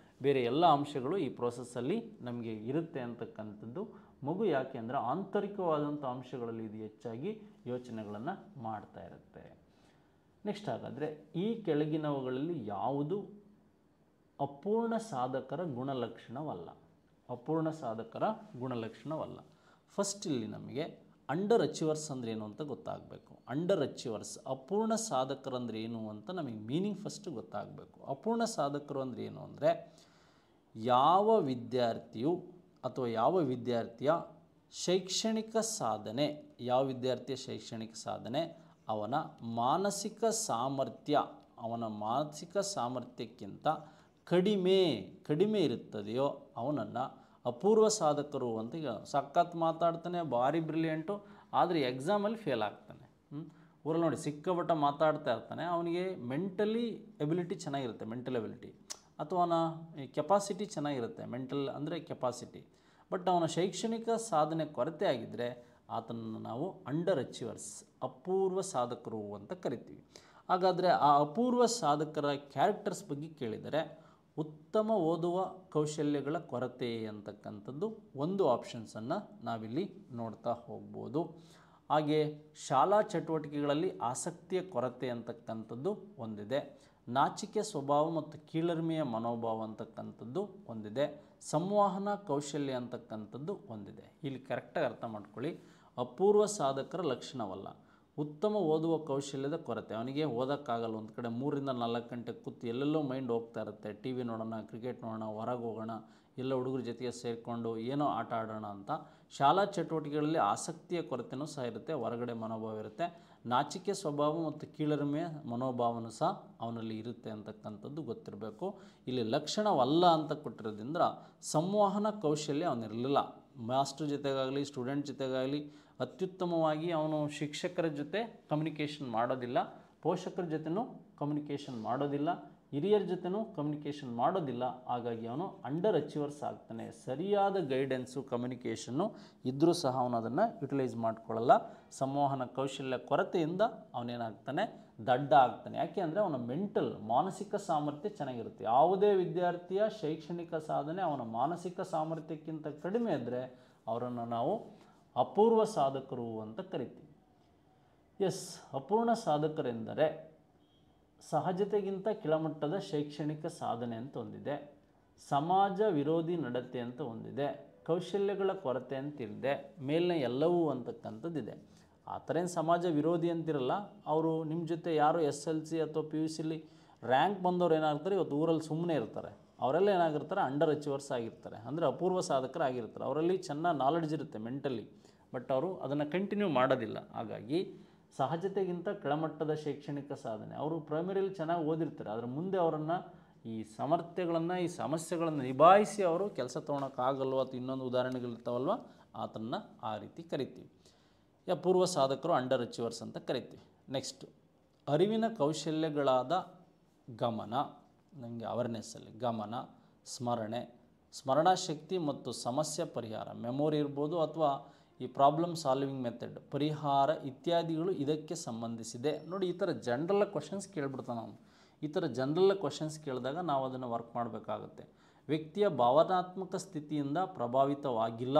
S1: ಬೇರೆ ಎಲ್ಲ ಅಂಶಗಳು ಈ ಪ್ರೋಸೆಸ್ಸಲ್ಲಿ ನಮಗೆ ಇರುತ್ತೆ ಅಂತಕ್ಕಂಥದ್ದು ಮಗು. ಯಾಕೆ ಅಂದರೆ ಆಂತರಿಕವಾದಂಥ ಅಂಶಗಳಲ್ಲಿ ಇದು ಹೆಚ್ಚಾಗಿ ಯೋಚನೆಗಳನ್ನು ಮಾಡ್ತಾ ಇರುತ್ತೆ. ನೆಕ್ಸ್ಟ್ ಹಾಗಾದರೆ ಈ ಕೆಳಗಿನವುಗಳಲ್ಲಿ ಯಾವುದು ಅಪೂರ್ಣ ಸಾಧಕರ ಗುಣಲಕ್ಷಣವಲ್ಲ? ಅಪೂರ್ಣ ಸಾಧಕರ ಗುಣಲಕ್ಷಣವಲ್ಲ. ಫಸ್ಟ್ ಇಲ್ಲಿ ನಮಗೆ ಅಂಡರ್ ಅಚೀವರ್ಸ್ ಅಂದರೆ ಏನು ಅಂತ ಗೊತ್ತಾಗಬೇಕು. ಅಂಡರ್ ಅಚೀವರ್ಸ್, ಅಪೂರ್ಣ ಸಾಧಕರು ಅಂದರೆ ಏನು ಅಂತ ನಮಗೆ ಮೀನಿಂಗ್ ಫಸ್ಟ್ ಗೊತ್ತಾಗಬೇಕು. ಅಪೂರ್ಣ ಸಾಧಕರು ಅಂದರೆ ಏನು ಅಂದರೆ ಯಾವ ವಿದ್ಯಾರ್ಥಿಯು ಅಥವಾ ಯಾವ ವಿದ್ಯಾರ್ಥಿಯ ಶೈಕ್ಷಣಿಕ ಸಾಧನೆ, ಯಾವ ವಿದ್ಯಾರ್ಥಿಯ ಶೈಕ್ಷಣಿಕ ಸಾಧನೆ ಅವನ ಮಾನಸಿಕ ಸಾಮರ್ಥ್ಯಕ್ಕಿಂತ ಕಡಿಮೆ ಇರುತ್ತದೆಯೋ ಅವನನ್ನು ಅಪೂರ್ವ ಸಾಧಕರು ಅಂತ. ಈಗ ಸಖತ್ ಮಾತಾಡ್ತಾನೆ, ಭಾರಿ ಬ್ರಿಲಿಯಂಟು, ಆದರೆ ಎಕ್ಸಾಮಲ್ಲಿ ಫೇಲ್ ಆಗ್ತಾನೆ. ಊರಲ್ಲಿ ನೋಡಿ ಸಿಕ್ಕಾಪಟ್ಟ ಮಾತಾಡ್ತಾ ಇರ್ತಾನೆ, ಅವನಿಗೆ ಮೆಂಟಲಿ ಎಬಿಲಿಟಿ ಚೆನ್ನಾಗಿರುತ್ತೆ, ಮೆಂಟಲ್ ಎಬಿಲಿಟಿ ಅಥವಾ ಅವನ ಕೆಪಾಸಿಟಿ ಚೆನ್ನಾಗಿರುತ್ತೆ, ಮೆಂಟಲ್ ಅಂದರೆ ಕೆಪಾಸಿಟಿ. ಬಟ್ ಅವನ ಶೈಕ್ಷಣಿಕ ಸಾಧನೆ ಕೊರತೆ ಆಗಿದ್ದರೆ ಆತನನ್ನು ನಾವು ಅಂಡರ್ ಅಚೀವರ್ಸ್, ಅಪೂರ್ವ ಸಾಧಕರು ಅಂತ ಕರಿತೀವಿ. ಹಾಗಾದರೆ ಆ ಅಪೂರ್ವ ಸಾಧಕರ ಕ್ಯಾರೆಕ್ಟರ್ಸ್ ಬಗ್ಗೆ ಕೇಳಿದರೆ ಉತ್ತಮ ಓದುವ ಕೌಶಲ್ಯಗಳ ಕೊರತೆ ಅಂತಕ್ಕಂಥದ್ದು ಒಂದು ಆಪ್ಷನ್ಸನ್ನು ನಾವಿಲ್ಲಿ ನೋಡ್ತಾ ಹೋಗ್ಬೋದು. ಹಾಗೆ ಶಾಲಾ ಚಟುವಟಿಕೆಗಳಲ್ಲಿ ಆಸಕ್ತಿಯ ಕೊರತೆ ಅಂತಕ್ಕಂಥದ್ದು ಒಂದಿದೆ. ನಾಚಿಕೆ ಸ್ವಭಾವ ಮತ್ತು ಕೀಳರಿಮೆಯ ಮನೋಭಾವ ಅಂತಕ್ಕಂಥದ್ದು ಒಂದಿದೆ. ಸಂವಹನ ಕೌಶಲ್ಯ ಅಂತಕ್ಕಂಥದ್ದು ಒಂದಿದೆ. ಇಲ್ಲಿ ಕರೆಕ್ಟಾಗಿ ಅರ್ಥ ಮಾಡ್ಕೊಳ್ಳಿ, ಅಪೂರ್ವ ಸಾಧಕರ ಲಕ್ಷಣವಲ್ಲ, ಉತ್ತಮ ಓದುವ ಕೌಶಲ್ಯದ ಕೊರತೆ. ಅವನಿಗೆ ಓದೋಕ್ಕಾಗಲ್ಲ, ಒಂದು ಕಡೆ 3 ರಿಂದ 4 ಗಂಟೆ ಕೂತು ಎಲ್ಲೆಲ್ಲೋ ಮೈಂಡ್ ಹೋಗ್ತಾ ಇರುತ್ತೆ. ಟಿ ವಿ ನೋಡೋಣ, ಕ್ರಿಕೆಟ್ ನೋಡೋಣ, ಹೊರಗೆ ಹೋಗೋಣ, ಎಲ್ಲ ಹುಡುಗರ ಜೊತೆಗೆ ಸೇರಿಕೊಂಡು ಏನೋ ಆಟ ಆಡೋಣ ಅಂತ. ಶಾಲಾ ಚಟುವಟಿಕೆಗಳಲ್ಲಿ ಆಸಕ್ತಿಯ ಕೊರತೆಯೂ ಸಹ ಇರುತ್ತೆ, ಹೊರಗಡೆ ಮನೋಭಾವ ಇರುತ್ತೆ. ನಾಚಿಕೆ ಸ್ವಭಾವ ಮತ್ತು ಕೀಳರಿಮೆಯ ಮನೋಭಾವನೂ ಸಹ ಅವನಲ್ಲಿ ಇರುತ್ತೆ ಅಂತಕ್ಕಂಥದ್ದು ಗೊತ್ತಿರಬೇಕು. ಇಲ್ಲಿ ಲಕ್ಷಣವಲ್ಲ ಅಂತ ಕೊಟ್ಟಿರೋದ್ರಿಂದ ಸಂವಹನ ಕೌಶಲ್ಯ ಅವನಿರಲಿಲ್ಲ. ಮಾಸ್ಟರ್ ಜೊತೆಗಾಗಲಿ ಸ್ಟೂಡೆಂಟ್ ಜೊತೆಗಾಗಲಿ ಅತ್ಯುತ್ತಮವಾಗಿ ಅವನು ಶಿಕ್ಷಕರ ಜೊತೆ ಕಮ್ಯುನಿಕೇಷನ್ ಮಾಡೋದಿಲ್ಲ, ಪೋಷಕರ ಜೊತೆನೂ ಕಮ್ಯುನಿಕೇಷನ್ ಮಾಡೋದಿಲ್ಲ, ಹಿರಿಯರ ಜೊತೆನೂ ಕಮ್ಯುನಿಕೇಷನ್ ಮಾಡೋದಿಲ್ಲ. ಹಾಗಾಗಿ ಅವನು ಅಂಡರ್ ಅಚೀವರ್ಸ್ ಆಗ್ತಾನೆ. ಸರಿಯಾದ ಗೈಡೆನ್ಸು ಕಮ್ಯುನಿಕೇಷನ್ನು ಇದ್ದರೂ ಸಹ ಅವನು ಅದನ್ನು ಯುಟಿಲೈಸ್ ಮಾಡ್ಕೊಳ್ಳಲ್ಲ. ಸಂವಹನ ಕೌಶಲ್ಯ ಕೊರತೆಯಿಂದ ಅವನೇನಾಗ್ತಾನೆ, ದಡ್ಡ ಆಗ್ತಾನೆ. ಯಾಕೆ ಅಂದರೆ ಅವನ ಮಾನಸಿಕ ಸಾಮರ್ಥ್ಯ ಚೆನ್ನಾಗಿರುತ್ತೆ. ಯಾವುದೇ ವಿದ್ಯಾರ್ಥಿಯ ಶೈಕ್ಷಣಿಕ ಸಾಧನೆ ಅವನ ಮಾನಸಿಕ ಸಾಮರ್ಥ್ಯಕ್ಕಿಂತ ಕಡಿಮೆ ಇದ್ದರೆ ಅವರನ್ನು ನಾವು ಅಪೂರ್ವ ಸಾಧಕರು ಅಂತ ಕರಿತೀವಿ. ಅಪೂರ್ಣ ಸಾಧಕರೆಂದರೆ ಸಹಜತೆಗಿಂತ ಕೆಳಮಟ್ಟದ ಶೈಕ್ಷಣಿಕ ಸಾಧನೆ ಅಂತ ಒಂದಿದೆ, ಸಮಾಜ ವಿರೋಧಿ ನಡತೆ ಅಂತ ಒಂದಿದೆ, ಕೌಶಲ್ಯಗಳ ಕೊರತೆ ಅಂತಿದೆ, ಮೇಲಿನ ಎಲ್ಲವೂ ಅಂತಕ್ಕಂಥದ್ದಿದೆ. ಆ ಥರ ಏನು ಸಮಾಜ ವಿರೋಧಿ ಅಂತಿರಲ್ಲ. ಅವರು ನಿಮ್ಮ ಜೊತೆ ಯಾರು SLC ಅಥವಾ PUCಲಿ ರ್ಯಾಂಕ್ ಬಂದವರು ಏನಾಗ್ತಾರೆ, ಇವತ್ತು ಊರಲ್ಲಿ ಸುಮ್ಮನೆ ಇರ್ತಾರೆ, ಅವರೆಲ್ಲ ಏನಾಗಿರ್ತಾರೆ, ಅಂಡರ್ ಅಚೀವರ್ಸ್ ಆಗಿರ್ತಾರೆ, ಅಂದರೆ ಅಪೂರ್ವ ಸಾಧಕರಾಗಿರ್ತಾರೆ. ಅವರಲ್ಲಿ ಚೆನ್ನಾಗಿ ನಾಲೆಡ್ಜ್ ಇರುತ್ತೆ ಮೆಂಟಲಿ, ಬಟ್ ಅವರು ಅದನ್ನು ಕಂಟಿನ್ಯೂ ಮಾಡೋದಿಲ್ಲ. ಹಾಗಾಗಿ ಸಹಜತೆಗಿಂತ ಕೆಳಮಟ್ಟದ ಶೈಕ್ಷಣಿಕ ಸಾಧನೆ. ಅವರು ಪ್ರೈಮರಿಯಲ್ಲಿ ಚೆನ್ನಾಗಿ ಓದಿರ್ತಾರೆ, ಅದರ ಮುಂದೆ ಅವರನ್ನು ಈ ಸಮಸ್ಯೆಗಳನ್ನು ನಿಭಾಯಿಸಿ ಅವರು ಕೆಲಸ ತೊಗೊಳಕ್ಕಾಗಲ್ವ ಅಥವಾ ಇನ್ನೊಂದು ಉದಾಹರಣೆಗಳಿರ್ತಾವಲ್ವ, ಆತನ್ನು ಆ ರೀತಿ ಕರಿತೀವಿ. ಅಪೂರ್ವ ಸಾಧಕರು ಅಂಡರ್ ಅಚೀವರ್ಸ್ ಅಂತ ಕರಿತೀವಿ. ನೆಕ್ಸ್ಟ್, ಅರಿವಿನ ಕೌಶಲ್ಯಗಳಾದ ಗಮನ, ನನಗೆ ಅವೇರ್ನೆಸ್ಸಲ್ಲಿ ಗಮನ, ಸ್ಮರಣಾಶಕ್ತಿ ಮತ್ತು ಸಮಸ್ಯೆ ಪರಿಹಾರ, ಮೆಮೊರಿ ಇರ್ಬೋದು ಅಥವಾ ಈ ಪ್ರಾಬ್ಲಮ್ ಸಾಲ್ವಿಂಗ್ ಮೆಥಡ್, ಪರಿಹಾರ ಇತ್ಯಾದಿಗಳು ಇದಕ್ಕೆ ಸಂಬಂಧಿಸಿದೆ. ನೋಡಿ, ಈ ಥರ ಜನರಲ್ ಕ್ವಶನ್ಸ್ ಕೇಳ್ಬಿಡ್ತಾನೆ ಅವನು. ಈ ಥರ ಜನರಲ್ ಕ್ವಶನ್ಸ್ ಕೇಳಿದಾಗ ನಾವು ಅದನ್ನು ವರ್ಕ್ ಮಾಡಬೇಕಾಗುತ್ತೆ. ವ್ಯಕ್ತಿಯ ಭಾವನಾತ್ಮಕ ಸ್ಥಿತಿಯಿಂದ ಪ್ರಭಾವಿತವಾಗಿಲ್ಲ.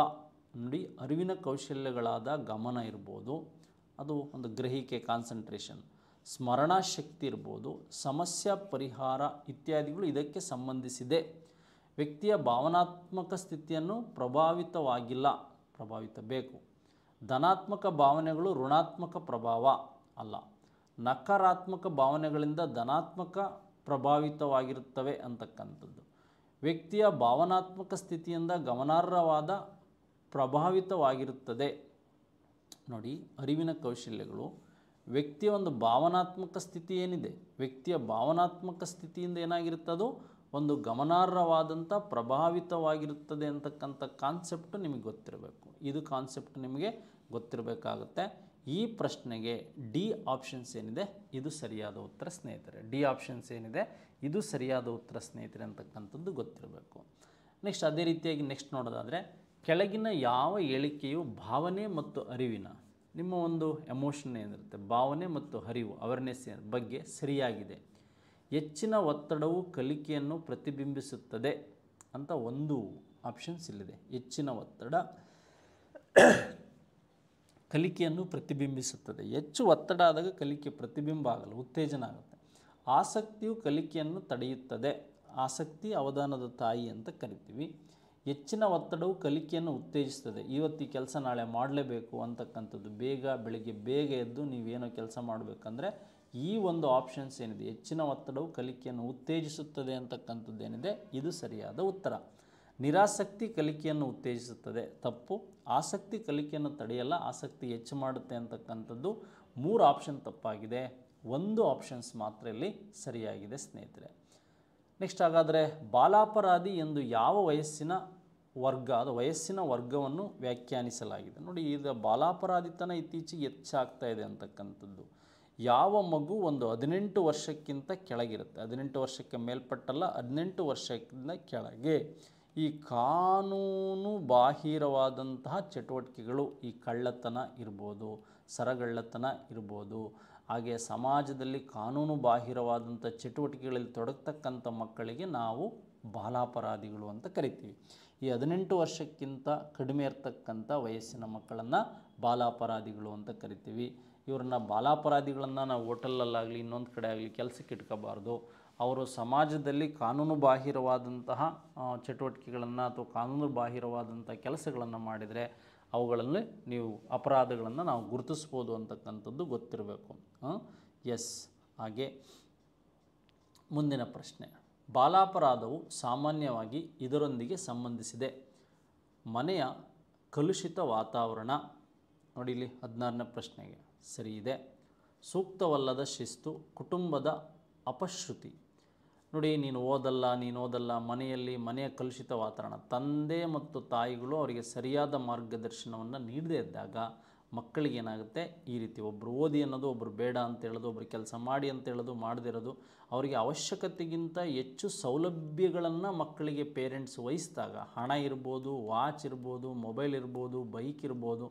S1: ನೋಡಿ, ಅರಿವಿನ ಕೌಶಲ್ಯಗಳಾದ ಗಮನ ಇರ್ಬೋದು, ಅದು ಒಂದು ಗ್ರಹಿಕೆ ಕಾನ್ಸಂಟ್ರೇಷನ್, ಸ್ಮರಣಾಶಕ್ತಿ ಇರ್ಬೋದು, ಸಮಸ್ಯೆ ಪರಿಹಾರ ಇತ್ಯಾದಿಗಳು ಇದಕ್ಕೆ ಸಂಬಂಧಿಸಿದೆ. ವ್ಯಕ್ತಿಯ ಭಾವನಾತ್ಮಕ ಸ್ಥಿತಿಯನ್ನು ಪ್ರಭಾವಿತವಾಗಿಲ್ಲ, ಪ್ರಭಾವಿತಬೇಕು. ಧನಾತ್ಮಕ ಭಾವನೆಗಳು ಋಣಾತ್ಮಕ ಪ್ರಭಾವ ಅಲ್ಲ, ನಕಾರಾತ್ಮಕ ಭಾವನೆಗಳಿಂದ ಧನಾತ್ಮಕ ಪ್ರಭಾವಿತವಾಗಿರುತ್ತವೆ ಅಂತಕ್ಕಂಥದ್ದು. ವ್ಯಕ್ತಿಯ ಭಾವನಾತ್ಮಕ ಸ್ಥಿತಿಯಿಂದ ಗಮನಾರ್ಹವಾದ ಪ್ರಭಾವಿತವಾಗಿರುತ್ತದೆ. ನೋಡಿ, ಅರಿವಿನ ಕೌಶಲ್ಯಗಳು ವ್ಯಕ್ತಿಯ ಒಂದು ಭಾವನಾತ್ಮಕ ಸ್ಥಿತಿ ಏನಿದೆ, ವ್ಯಕ್ತಿಯ ಭಾವನಾತ್ಮಕ ಸ್ಥಿತಿಯಿಂದ ಏನಾಗಿರುತ್ತದೋ ಒಂದು ಗಮನಾರ್ಹವಾದಂಥ ಪ್ರಭಾವಿತವಾಗಿರುತ್ತದೆ ಅಂತಕ್ಕಂಥ ಕಾನ್ಸೆಪ್ಟ್ ನಿಮಗೆ ಗೊತ್ತಿರಬೇಕು. ಇದು ಕಾನ್ಸೆಪ್ಟ್ ನಿಮಗೆ ಗೊತ್ತಿರಬೇಕಾಗುತ್ತೆ. ಈ ಪ್ರಶ್ನೆಗೆ ಡಿ ಆಪ್ಷನ್ಸ್ ಏನಿದೆ ಇದು ಸರಿಯಾದ ಉತ್ತರ ಸ್ನೇಹಿತರೆ. ಡಿ ಆಪ್ಷನ್ಸ್ ಏನಿದೆ ಇದು ಸರಿಯಾದ ಉತ್ತರ ಸ್ನೇಹಿತರೆ ಅಂತಕ್ಕಂಥದ್ದು ಗೊತ್ತಿರಬೇಕು. ನೆಕ್ಸ್ಟ್ ಅದೇ ರೀತಿಯಾಗಿ ನೆಕ್ಸ್ಟ್ ನೋಡೋದಾದರೆ, ಕೆಳಗಿನ ಯಾವ ಹೇಳಿಕೆಯು ಭಾವನೆ ಮತ್ತು ಅರಿವಿನ, ನಿಮ್ಮ ಒಂದು ಎಮೋಷನ್ ಏನಿರುತ್ತೆ, ಭಾವನೆ ಮತ್ತು ಅರಿವು ಅವೇರ್ನೆಸ್ ಬಗ್ಗೆ ಸರಿಯಾಗಿದೆ. ಹೆಚ್ಚಿನ ಒತ್ತಡವು ಕಲಿಕೆಯನ್ನು ಪ್ರತಿಬಿಂಬಿಸುತ್ತದೆ ಅಂತ ಒಂದು ಆಪ್ಷನ್ಸ್ ಇಲ್ಲಿದೆ. ಹೆಚ್ಚಿನ ಒತ್ತಡ ಕಲಿಕೆಯನ್ನು ಪ್ರತಿಬಿಂಬಿಸುತ್ತದೆ. ಹೆಚ್ಚು ಒತ್ತಡ ಆದಾಗ ಕಲಿಕೆ ಪ್ರತಿಬಿಂಬ ಆಗಲ್ಲ, ಉತ್ತೇಜನ ಆಗುತ್ತೆ. ಆಸಕ್ತಿಯು ಕಲಿಕೆಯನ್ನು ತಡೆಯುತ್ತದೆ. ಆಸಕ್ತಿ ಅವಧಾನದ ತಾಯಿ ಅಂತ ಕರಿತೀವಿ. ಹೆಚ್ಚಿನ ಒತ್ತಡವು ಕಲಿಕೆಯನ್ನು ಉತ್ತೇಜಿಸ್ತದೆ. ಇವತ್ತು ಈ ಕೆಲಸ ನಾಳೆ ಮಾಡಲೇಬೇಕು ಅಂತಕ್ಕಂಥದ್ದು, ಬೆಳಿಗ್ಗೆ ಬೇಗ ಎದ್ದು ನೀವೇನೋ ಕೆಲಸ ಮಾಡಬೇಕಂದ್ರೆ ಈ ಒಂದು ಆಪ್ಷನ್ಸ್ ಏನಿದೆ, ಹೆಚ್ಚಿನ ಒತ್ತಡವು ಕಲಿಕೆಯನ್ನು ಉತ್ತೇಜಿಸುತ್ತದೆ ಅಂತಕ್ಕಂಥದ್ದೇನಿದೆ, ಇದು ಸರಿಯಾದ ಉತ್ತರ. ನಿರಾಸಕ್ತಿ ಕಲಿಕೆಯನ್ನು ಉತ್ತೇಜಿಸುತ್ತದೆ, ತಪ್ಪು. ಆಸಕ್ತಿ ಕಲಿಕೆಯನ್ನು ತಡೆಯಲ್ಲ, ಆಸಕ್ತಿ ಹೆಚ್ಚು ಮಾಡುತ್ತೆ ಅಂತಕ್ಕಂಥದ್ದು 3 ಆಪ್ಷನ್ ತಪ್ಪಾಗಿದೆ. 1 ಆಪ್ಷನ್ಸ್ ಮಾತ್ರ ಇಲ್ಲಿ ಸರಿಯಾಗಿದೆ ಸ್ನೇಹಿತರೆ. ನೆಕ್ಸ್ಟ್ ಹಾಗಾದರೆ ಬಾಲಾಪರಾಧಿ ಎಂದು ಯಾವ ವಯಸ್ಸಿನ ವಯಸ್ಸಿನ ವರ್ಗವನ್ನು ವ್ಯಾಖ್ಯಾನಿಸಲಾಗಿದೆ. ನೋಡಿ, ಈಗ ಬಾಲಾಪರಾಧಿತನ ಇತ್ತೀಚೆಗೆ ಹೆಚ್ಚಾಗ್ತಾ ಇದೆ ಅಂತಕ್ಕಂಥದ್ದು. ಯಾವ ಮಗು ಒಂದು 18 ವರ್ಷಕ್ಕಿಂತ ಕೆಳಗಿರುತ್ತೆ, 18 ವರ್ಷಕ್ಕೆ ಮೇಲ್ಪಟ್ಟಲ್ಲ, 18 ವರ್ಷಕ್ಕಿಂತ ಕೆಳಗೆ ಈ ಕಾನೂನು ಬಾಹಿರವಾದಂತಹ ಚಟುವಟಿಕೆಗಳು, ಈ ಕಳ್ಳತನ ಇರ್ಬೋದು, ಸರಗಳ್ಳತನ ಇರ್ಬೋದು, ಹಾಗೆ ಸಮಾಜದಲ್ಲಿ ಕಾನೂನು ಬಾಹಿರವಾದಂಥ ಚಟುವಟಿಕೆಗಳಲ್ಲಿ ತೊಡಗ್ತಕ್ಕಂಥ ಮಕ್ಕಳಿಗೆ ನಾವು ಬಾಲಾಪರಾಧಿಗಳು ಅಂತ ಕರಿತೀವಿ. ಈ 18 ವರ್ಷಕ್ಕಿಂತ ಕಡಿಮೆ ಇರತಕ್ಕಂಥ ವಯಸ್ಸಿನ ಮಕ್ಕಳನ್ನು ಬಾಲಾಪರಾಧಿಗಳು ಅಂತ ಕರಿತೀವಿ. ಇವ್ರನ್ನ ಬಾಲಾಪರಾಧಿಗಳನ್ನು ನಾವು ಹೋಟೆಲಲ್ಲಾಗಲಿ ಇನ್ನೊಂದು ಕಡೆ ಆಗಲಿ ಕೆಲಸಕ್ಕೆ ಇಟ್ಕೋಬಾರ್ದು. ಅವರು ಸಮಾಜದಲ್ಲಿ ಕಾನೂನು ಬಾಹಿರವಾದಂತಹ ಚಟುವಟಿಕೆಗಳನ್ನು ಅಥವಾ ಕಾನೂನು ಬಾಹಿರವಾದಂಥ ಕೆಲಸಗಳನ್ನು ಮಾಡಿದರೆ ಅವುಗಳಲ್ಲಿ ನೀವು ಅಪರಾಧಗಳನ್ನು ನಾವು ಗುರುತಿಸ್ಬೋದು ಅಂತಕ್ಕಂಥದ್ದು ಗೊತ್ತಿರಬೇಕು. ಎಸ್. ಹಾಗೆ ಮುಂದಿನ ಪ್ರಶ್ನೆ, ಬಾಲಾಪರಾಧವು ಸಾಮಾನ್ಯವಾಗಿ ಇದರೊಂದಿಗೆ ಸಂಬಂಧಿಸಿದೆ. ಮನೆಯ ಕಲುಷಿತ ವಾತಾವರಣ. ನೋಡಿ ಇಲ್ಲಿ 16ನೇ ಪ್ರಶ್ನೆಗೆ ಸರಿ ಇದೆ. ಸೂಕ್ತವಲ್ಲದ ಶಿಸ್ತು, ಕುಟುಂಬದ ಅಪಶ್ರುತಿ. ನೋಡಿ, ನೀನು ಓದಲ್ಲ, ಮನೆಯ ಕಲುಷಿತ ವಾತಾವರಣ, ತಂದೆ ಮತ್ತು ತಾಯಿಗಳು ಅವರಿಗೆ ಸರಿಯಾದ ಮಾರ್ಗದರ್ಶನವನ್ನು ನೀಡದೇ ಇದ್ದಾಗ ಮಕ್ಕಳಿಗೆ ಏನಾಗುತ್ತೆ, ಈ ರೀತಿ ಒಬ್ಬರು ಓದಿ ಅನ್ನೋದು, ಒಬ್ಬರು ಬೇಡ ಅಂತ ಹೇಳೋದು, ಒಬ್ಬರು ಕೆಲಸ ಮಾಡಿ ಅಂತ ಹೇಳೋದು, ಮಾಡದಿರೋದು, ಅವರಿಗೆ ಅವಶ್ಯಕತೆಗಿಂತ ಹೆಚ್ಚು ಸೌಲಭ್ಯಗಳನ್ನು ಮಕ್ಕಳಿಗೆ ಪೇರೆಂಟ್ಸ್ ವಹಿಸಿದಾಗ, ಹಣ ಇರ್ಬೋದು, ವಾಚ್ ಇರ್ಬೋದು, ಮೊಬೈಲ್ ಇರ್ಬೋದು, ಬೈಕ್ ಇರ್ಬೋದು,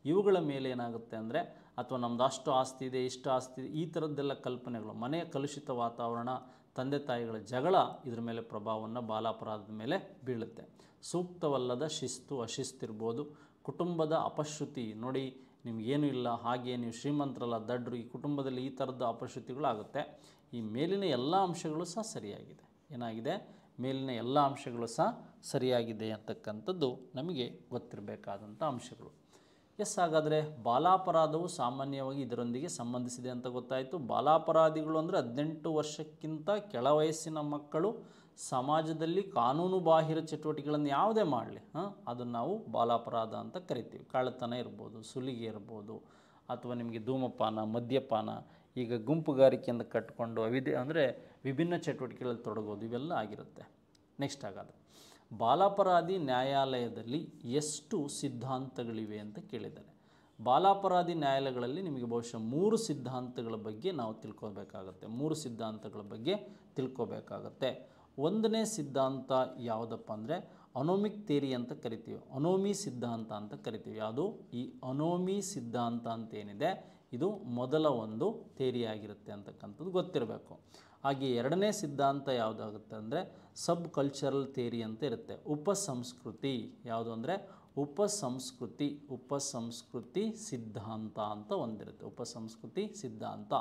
S1: ಇವುಗಳ ಮೇಲೆ ಏನಾಗುತ್ತೆ ಅಂದರೆ, ಅಥವಾ ನಮ್ಮದು ಅಷ್ಟು ಆಸ್ತಿ ಇದೆ, ಇಷ್ಟು ಆಸ್ತಿ ಇದೆ, ಈ ಥರದ್ದೆಲ್ಲ ಕಲ್ಪನೆಗಳು, ಮನೆಯ ಕಲುಷಿತ ವಾತಾವರಣ, ತಂದೆ ತಾಯಿಗಳ ಜಗಳ ಇದರ ಮೇಲೆ ಪ್ರಭಾವವನ್ನು ಬಾಲಾಪರಾಧದ ಮೇಲೆ ಬೀಳುತ್ತೆ. ಸೂಕ್ತವಲ್ಲದ ಶಿಸ್ತು, ಅಶಿಸ್ತಿರ್ಬೋದು. ಕುಟುಂಬದ ಅಪಶ್ರುತಿ. ನೋಡಿ, ನಿಮಗೇನು ಇಲ್ಲ, ಹಾಗೆ ನೀವು ಶ್ರೀಮಂತರಲ್ಲ, ದಡ್ರು, ಈ ಕುಟುಂಬದಲ್ಲಿ ಈ ಥರದ ಅಪಶ್ರುತಿಗಳಾಗುತ್ತೆ. ಈ ಮೇಲಿನ ಎಲ್ಲ ಅಂಶಗಳು ಸಹ ಸರಿಯಾಗಿದೆ. ಏನಾಗಿದೆ, ಮೇಲಿನ ಎಲ್ಲ ಅಂಶಗಳು ಸಹ ಸರಿಯಾಗಿದೆ ಅಂತಕ್ಕಂಥದ್ದು ನಮಗೆ ಗೊತ್ತಿರಬೇಕಾದಂಥ ಅಂಶಗಳು. ಎಸ್. ಹಾಗಾದರೆ ಬಾಲಾಪರಾಧವು ಸಾಮಾನ್ಯವಾಗಿ ಇದರೊಂದಿಗೆ ಸಂಬಂಧಿಸಿದೆ ಅಂತ ಗೊತ್ತಾಯಿತು. ಬಾಲಾಪರಾಧಿಗಳು ಅಂದರೆ 18 ವರ್ಷಕ್ಕಿಂತ ಕೆಳ ವಯಸ್ಸಿನ ಮಕ್ಕಳು ಸಮಾಜದಲ್ಲಿ ಕಾನೂನು ಬಾಹಿರ ಚಟುವಟಿಕೆಗಳನ್ನು ಯಾವುದೇ ಮಾಡಲಿ ಅದನ್ನು ನಾವು ಬಾಲಾಪರಾಧ ಅಂತ ಕರಿತೀವಿ. ಕಳ್ಳತನ ಇರ್ಬೋದು, ಸುಲಿಗೆ ಇರ್ಬೋದು, ಅಥವಾ ನಿಮಗೆ ಧೂಮಪಾನ, ಮದ್ಯಪಾನ, ಈಗ ಗುಂಪುಗಾರಿಕೆಯಿಂದ ಕಟ್ಟಿಕೊಂಡು ವಿಭಿನ್ನ ಚಟುವಟಿಕೆಗಳಲ್ಲಿ ತೊಡಗೋದು, ಇವೆಲ್ಲ ಆಗಿರುತ್ತೆ. ನೆಕ್ಸ್ಟ್ ಹಾಗಾದರೆ ಬಾಲಾಪರಾಧಿ ನ್ಯಾಯಾಲಯದಲ್ಲಿ ಎಷ್ಟು ಸಿದ್ಧಾಂತಗಳಿವೆ ಅಂತ ಕೇಳಿದ್ದಾರೆ. ಬಾಲಾಪರಾಧಿ ನ್ಯಾಯಾಲಯಗಳಲ್ಲಿ ನಿಮಗೆ ಬಹುಶಃ 3 ಸಿದ್ಧಾಂತಗಳ ಬಗ್ಗೆ ನಾವು ತಿಳ್ಕೊಬೇಕಾಗತ್ತೆ. 3 ಸಿದ್ಧಾಂತಗಳ ಬಗ್ಗೆ ತಿಳ್ಕೊಬೇಕಾಗತ್ತೆ. 1ನೇ ಸಿದ್ಧಾಂತ ಯಾವುದಪ್ಪ ಅಂದರೆ ಅನೋಮಿಕ್ ಥಿಯರಿ ಅಂತ ಕರಿತೀವಿ. ಅನೋಮಿ ಸಿದ್ಧಾಂತ ಅಂತ ಕರಿತೀವಿ. ಯಾವುದು ಈ ಅನೋಮಿ ಸಿದ್ಧಾಂತ ಅಂತೇನಿದೆ, ಇದು ಮೊದಲ ಒಂದು ಥಿಯರಿ ಆಗಿರುತ್ತೆ ಅಂತಕ್ಕಂಥದ್ದು ಗೊತ್ತಿರಬೇಕು. ಹಾಗೆ 2ನೇ ಸಿದ್ಧಾಂತ ಯಾವುದಾಗುತ್ತೆ ಅಂದರೆ ಸಬ್ ಕಲ್ಚರಲ್ ಥಿಯರಿ ಅಂತ ಇರುತ್ತೆ. ಉಪಸಂಸ್ಕೃತಿ. ಯಾವುದು ಅಂದರೆ ಉಪಸಂಸ್ಕೃತಿ ಸಿದ್ಧಾಂತ ಅಂತ ಒಂದಿರುತ್ತೆ. ಉಪಸಂಸ್ಕೃತಿ ಸಿದ್ಧಾಂತ.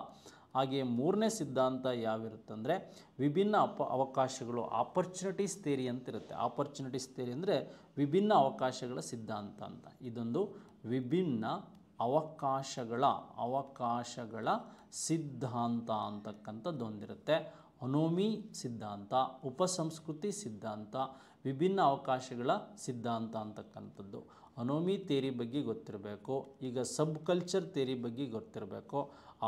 S1: ಹಾಗೆ 3ನೇ ಸಿದ್ಧಾಂತ ಯಾವಿರುತ್ತಂದರೆ ವಿಭಿನ್ನ ಅವಕಾಶಗಳು, ಆಪರ್ಚುನಿಟೀಸ್ ಥಿಯರಿ ಅಂತ ಇರುತ್ತೆ. ಆಪರ್ಚುನಿಟೀಸ್ ಥಿಯರಿ ಅಂದರೆ ವಿಭಿನ್ನ ಅವಕಾಶಗಳ ಸಿದ್ಧಾಂತ ಅಂತ. ಇದೊಂದು ವಿಭಿನ್ನ ಅವಕಾಶಗಳ ಸಿದ್ಧಾಂತ ಅಂತಕ್ಕಂಥದ್ದು ಒಂದಿರುತ್ತೆ. ಅನೋಮಿ ಸಿದ್ಧಾಂತ, ಉಪಸಂಸ್ಕೃತಿ ಸಿದ್ಧಾಂತ, ವಿಭಿನ್ನ ಅವಕಾಶಗಳ ಸಿದ್ಧಾಂತ ಅಂತಕ್ಕಂಥದ್ದು. ಅನೋಮಿ ಥಿಯರಿ ಬಗ್ಗೆ ಗೊತ್ತಿರಬೇಕು. ಈಗ ಸಬ್ ಕಲ್ಚರ್ ಥಿಯರಿ ಬಗ್ಗೆ ಗೊತ್ತಿರಬೇಕು.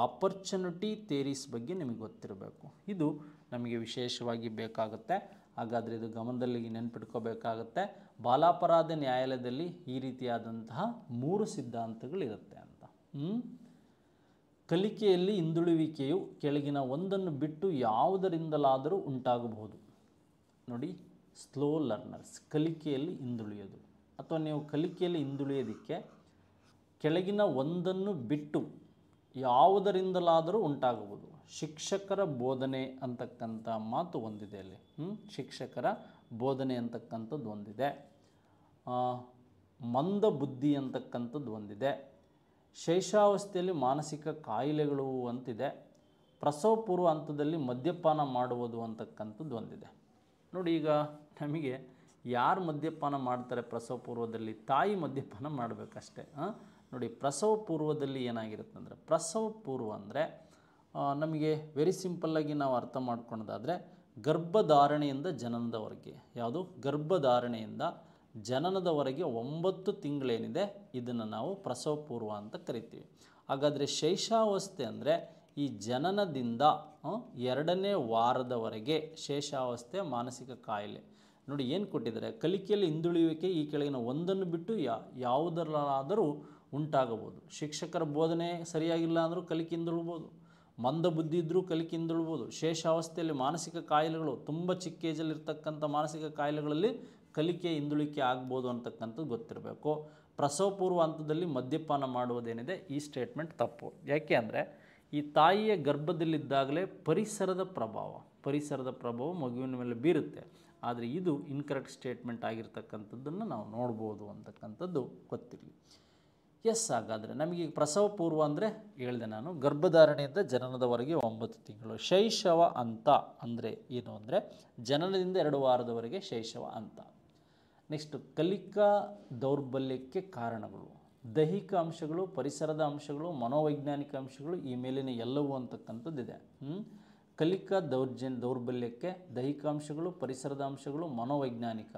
S1: ಆಪರ್ಚುನಿಟಿ ಥಿಯರೀಸ್ ಬಗ್ಗೆ ನಿಮಗೆ ಗೊತ್ತಿರಬೇಕು. ಇದು ನಮಗೆ ವಿಶೇಷವಾಗಿ ಬೇಕಾಗುತ್ತೆ. ಹಾಗಾದರೆ ಇದು ಗಮನದಲ್ಲಿ ನೆನ್ಪಿಟ್ಕೋಬೇಕಾಗತ್ತೆ. ಬಾಲಾಪರಾಧ ನ್ಯಾಯಾಲಯದಲ್ಲಿ ಈ ರೀತಿಯಾದಂತಹ 3 ಸಿದ್ಧಾಂತಗಳಿರುತ್ತೆ ಅಂತ. ಕಲಿಕೆಯಲ್ಲಿ ಹಿಂದುಳುವಿಕೆಯು ಕೆಳಗಿನ ಒಂದನ್ನು ಬಿಟ್ಟು ಯಾವುದರಿಂದಲಾದರೂ ಉಂಟಾಗಬಹುದು. ನೋಡಿ, ಸ್ಲೋ ಲರ್ನರ್ಸ್, ಕಲಿಕೆಯಲ್ಲಿ ಹಿಂದುಳಿಯೋದು, ಅಥವಾ ನೀವು ಕಲಿಕೆಯಲ್ಲಿ ಹಿಂದುಳಿಯೋದಕ್ಕೆ ಕೆಳಗಿನ ಒಂದನ್ನು ಬಿಟ್ಟು ಯಾವುದರಿಂದಲಾದರೂ ಉಂಟಾಗಬಹುದು. ಶಿಕ್ಷಕರ ಬೋಧನೆ ಅಂತಕ್ಕಂಥ ಮಾತು ಒಂದಿದೆ ಅಲ್ಲಿ. ಶಿಕ್ಷಕರ ಬೋಧನೆ ಅಂತಕ್ಕಂಥದ್ದು ಒಂದಿದೆ. ಮಂದ ಬುದ್ಧಿ ಅಂತಕ್ಕಂಥದ್ದು ಒಂದಿದೆ. ಶೈಶಾವಸ್ಥೆಯಲ್ಲಿ ಮಾನಸಿಕ ಕಾಯಿಲೆಗಳು ಅಂತಿದೆ. ಪ್ರಸವ ಪೂರ್ವ ಹಂತದಲ್ಲಿ ಮದ್ಯಪಾನ ಮಾಡುವುದು ಅಂತಕ್ಕಂಥದ್ದು ಒಂದಿದೆ. ನೋಡಿ, ಈಗ ನಮಗೆ ಯಾರು ಮದ್ಯಪಾನ ಮಾಡ್ತಾರೆ ಪ್ರಸವ ಪೂರ್ವದಲ್ಲಿ? ತಾಯಿ ಮದ್ಯಪಾನ ಮಾಡಬೇಕಷ್ಟೇ. ನೋಡಿ, ಪ್ರಸವ ಪೂರ್ವದಲ್ಲಿ ಏನಾಗಿರುತ್ತೆ ಅಂದರೆ, ಪ್ರಸವ ಪೂರ್ವ ಅಂದರೆ ನಮಗೆ ವೆರಿ ಸಿಂಪಲ್ಲಾಗಿ ನಾವು ಅರ್ಥ ಮಾಡ್ಕೊಳ್ಳೋದಾದರೆ ಗರ್ಭಧಾರಣೆಯಿಂದ ಜನನದವರೆಗೆ, ಯಾವುದು ಗರ್ಭಧಾರಣೆಯಿಂದ ಜನನದವರೆಗೆ 9 ತಿಂಗಳೇನಿದೆ ಇದನ್ನು ನಾವು ಪ್ರಸವ ಪೂರ್ವ ಅಂತ ಕರಿತೀವಿ. ಹಾಗಾದರೆ ಶೈಶಾವಸ್ಥೆ ಅಂದರೆ ಈ ಜನನದಿಂದ 2ನೇ ವಾರದವರೆಗೆ ಶೈಶಾವಸ್ಥೆ ಮಾನಸಿಕ ಕಾಯಿಲೆ. ನೋಡಿ ಏನು ಕೊಟ್ಟಿದ್ದಾರೆ, ಕಲಿಕೆಯಲ್ಲಿ ಹಿಂದುಳಿಯುವಿಕೆ ಈ ಕೆಳಗಿನ ಒಂದನ್ನು ಬಿಟ್ಟು ಯಾವುದರಲ್ಲಾದರೂ ಉಂಟಾಗಬಹುದು. ಶಿಕ್ಷಕರ ಬೋಧನೆ ಸರಿಯಾಗಿಲ್ಲ ಅಂದರೂ ಕಲಿಕೆ ಹಿಂದುಳ್ಬೋದು, ಮಂದ ಬುದ್ಧಿ ಇದ್ದರೂ ಕಲಿಕೆ ಹಿಂದುಳ್ಬೋದು. ಶೇಷಾವಸ್ಥೆಯಲ್ಲಿ ಮಾನಸಿಕ ಕಾಯಿಲೆಗಳು, ತುಂಬ ಚಿಕ್ಕ ಏಜಲ್ಲಿರ್ತಕ್ಕಂಥ ಮಾನಸಿಕ ಕಾಯಿಲೆಗಳಲ್ಲಿ ಕಲಿಕೆ ಹಿಂದುಳಿಕೆ ಆಗ್ಬೋದು ಅಂತಕ್ಕಂಥದ್ದು ಗೊತ್ತಿರಬೇಕು. ಪ್ರಸವ ಪೂರ್ವ ಹಂತದಲ್ಲಿ ಮದ್ಯಪಾನ ಮಾಡುವುದೇನಿದೆ ಈ ಸ್ಟೇಟ್ಮೆಂಟ್ ತಪ್ಪು. ಯಾಕೆ ಅಂದರೆ ಈ ತಾಯಿಯ ಗರ್ಭದಲ್ಲಿದ್ದಾಗಲೇ ಪರಿಸರದ ಪ್ರಭಾವ ಮಗುವಿನ ಮೇಲೆ ಬೀರುತ್ತೆ. ಆದರೆ ಇದು ಇನ್ಕರೆಕ್ಟ್ ಸ್ಟೇಟ್ಮೆಂಟ್ ಆಗಿರ್ತಕ್ಕಂಥದ್ದನ್ನು ನಾವು ನೋಡ್ಬೋದು ಅಂತಕ್ಕಂಥದ್ದು ಗೊತ್ತಿರಲಿ. ಎಸ್, ಹಾಗಾದರೆ ನಮಗೆ ಪ್ರಸವ ಪೂರ್ವ ಅಂದರೆ ಹೇಳಿದೆ ನಾನು, ಗರ್ಭಧಾರಣೆಯಿಂದ ಜನನದವರೆಗೆ 9 ತಿಂಗಳು. ಶೈಶವ ಹಂತ ಅಂದರೆ ಏನು ಅಂದರೆ ಜನನದಿಂದ 2 ವಾರದವರೆಗೆ ಶೈಶವ ಹಂತ. ನೆಕ್ಸ್ಟು ಕಲಿಕಾ ದೌರ್ಬಲ್ಯಕ್ಕೆ ಕಾರಣಗಳು, ದೈಹಿಕ ಅಂಶಗಳು, ಪರಿಸರದ ಅಂಶಗಳು, ಮನೋವೈಜ್ಞಾನಿಕ ಅಂಶಗಳು, ಈ ಮೇಲಿನ ಎಲ್ಲವೂ ಅಂತಕ್ಕಂಥದ್ದಿದೆ. ಕಲಿಕಾ ದೌರ್ಬಲ್ಯಕ್ಕೆ ದೈಹಿಕ ಅಂಶಗಳು, ಪರಿಸರದ ಅಂಶಗಳು, ಮನೋವೈಜ್ಞಾನಿಕ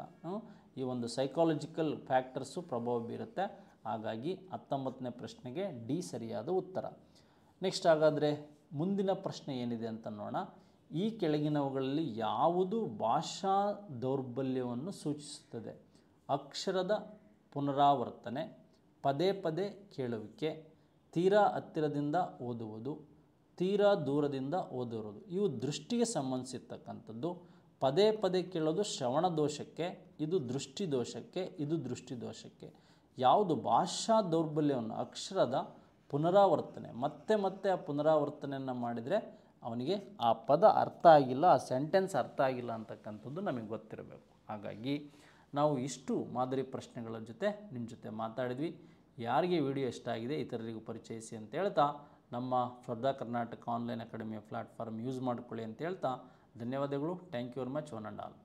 S1: ಈ ಒಂದು ಸೈಕಾಲಜಿಕಲ್ ಫ್ಯಾಕ್ಟರ್ಸು ಪ್ರಭಾವ ಬೀರುತ್ತೆ. ಹಾಗಾಗಿ 19ನೇ ಪ್ರಶ್ನೆಗೆ ಡಿ ಸರಿಯಾದ ಉತ್ತರ. ನೆಕ್ಸ್ಟ್ ಹಾಗಾದರೆ ಮುಂದಿನ ಪ್ರಶ್ನೆ ಏನಿದೆ ಅಂತ ನೋಡೋಣ. ಈ ಕೆಳಗಿನವುಗಳಲ್ಲಿ ಯಾವುದು ಭಾಷಾ ದೌರ್ಬಲ್ಯವನ್ನು ಸೂಚಿಸುತ್ತದೆ? ಅಕ್ಷರದ ಪುನರಾವರ್ತನೆ, ಪದೇ ಪದೇ ಕೇಳುವಿಕೆ, ತೀರಾ ಹತ್ತಿರದಿಂದ ಓದುವುದು, ತೀರಾ ದೂರದಿಂದ ಓದಿರೋದು. ಇವು ದೃಷ್ಟಿಗೆ ಸಂಬಂಧಿಸಿರ್ತಕ್ಕಂಥದ್ದು. ಪದೇ ಪದೇ ಕೇಳೋದು ಶ್ರವಣ ದೋಷಕ್ಕೆ, ಇದು ದೃಷ್ಟಿ ದೋಷಕ್ಕೆ, ಇದು ದೃಷ್ಟಿ ದೋಷಕ್ಕೆ. ಯಾವುದು ಭಾಷಾ ದೌರ್ಬಲ್ಯವನ್ನು, ಅಕ್ಷರದ ಪುನರಾವರ್ತನೆ, ಮತ್ತೆ ಮತ್ತೆ ಆ ಪುನರಾವರ್ತನೆಯನ್ನು ಮಾಡಿದರೆ ಅವನಿಗೆ ಆ ಪದ ಅರ್ಥ ಆಗಿಲ್ಲ, ಆ ಸೆಂಟೆನ್ಸ್ ಅರ್ಥ ಆಗಿಲ್ಲ ಅಂತಕ್ಕಂಥದ್ದು ನಮಗೆ ಗೊತ್ತಿರಬೇಕು. ಹಾಗಾಗಿ ನಾವು ಇಷ್ಟು ಮಾದರಿ ಪ್ರಶ್ನೆಗಳ ಜೊತೆ ನಿಮ್ಮ ಜೊತೆ ಮಾತಾಡಿದ್ವಿ. ಯಾರಿಗೆ ವಿಡಿಯೋ ಇಷ್ಟ ಆಗಿದೆ ಇತರರಿಗೂ ಪರಿಚಯಿಸಿ ಅಂತ ಹೇಳ್ತಾ, ನಮ್ಮ ಸ್ಪರ್ಧಾ ಕರ್ನಾಟಕ ಆನ್ಲೈನ್ ಅಕಾಡೆಮಿಯ ಪ್ಲಾಟ್ಫಾರ್ಮ್ ಯೂಸ್ ಮಾಡಿಕೊಳ್ಳಿ ಅಂತ ಹೇಳ್ತಾ ಧನ್ಯವಾದಗಳು. Thank you very much, one and all.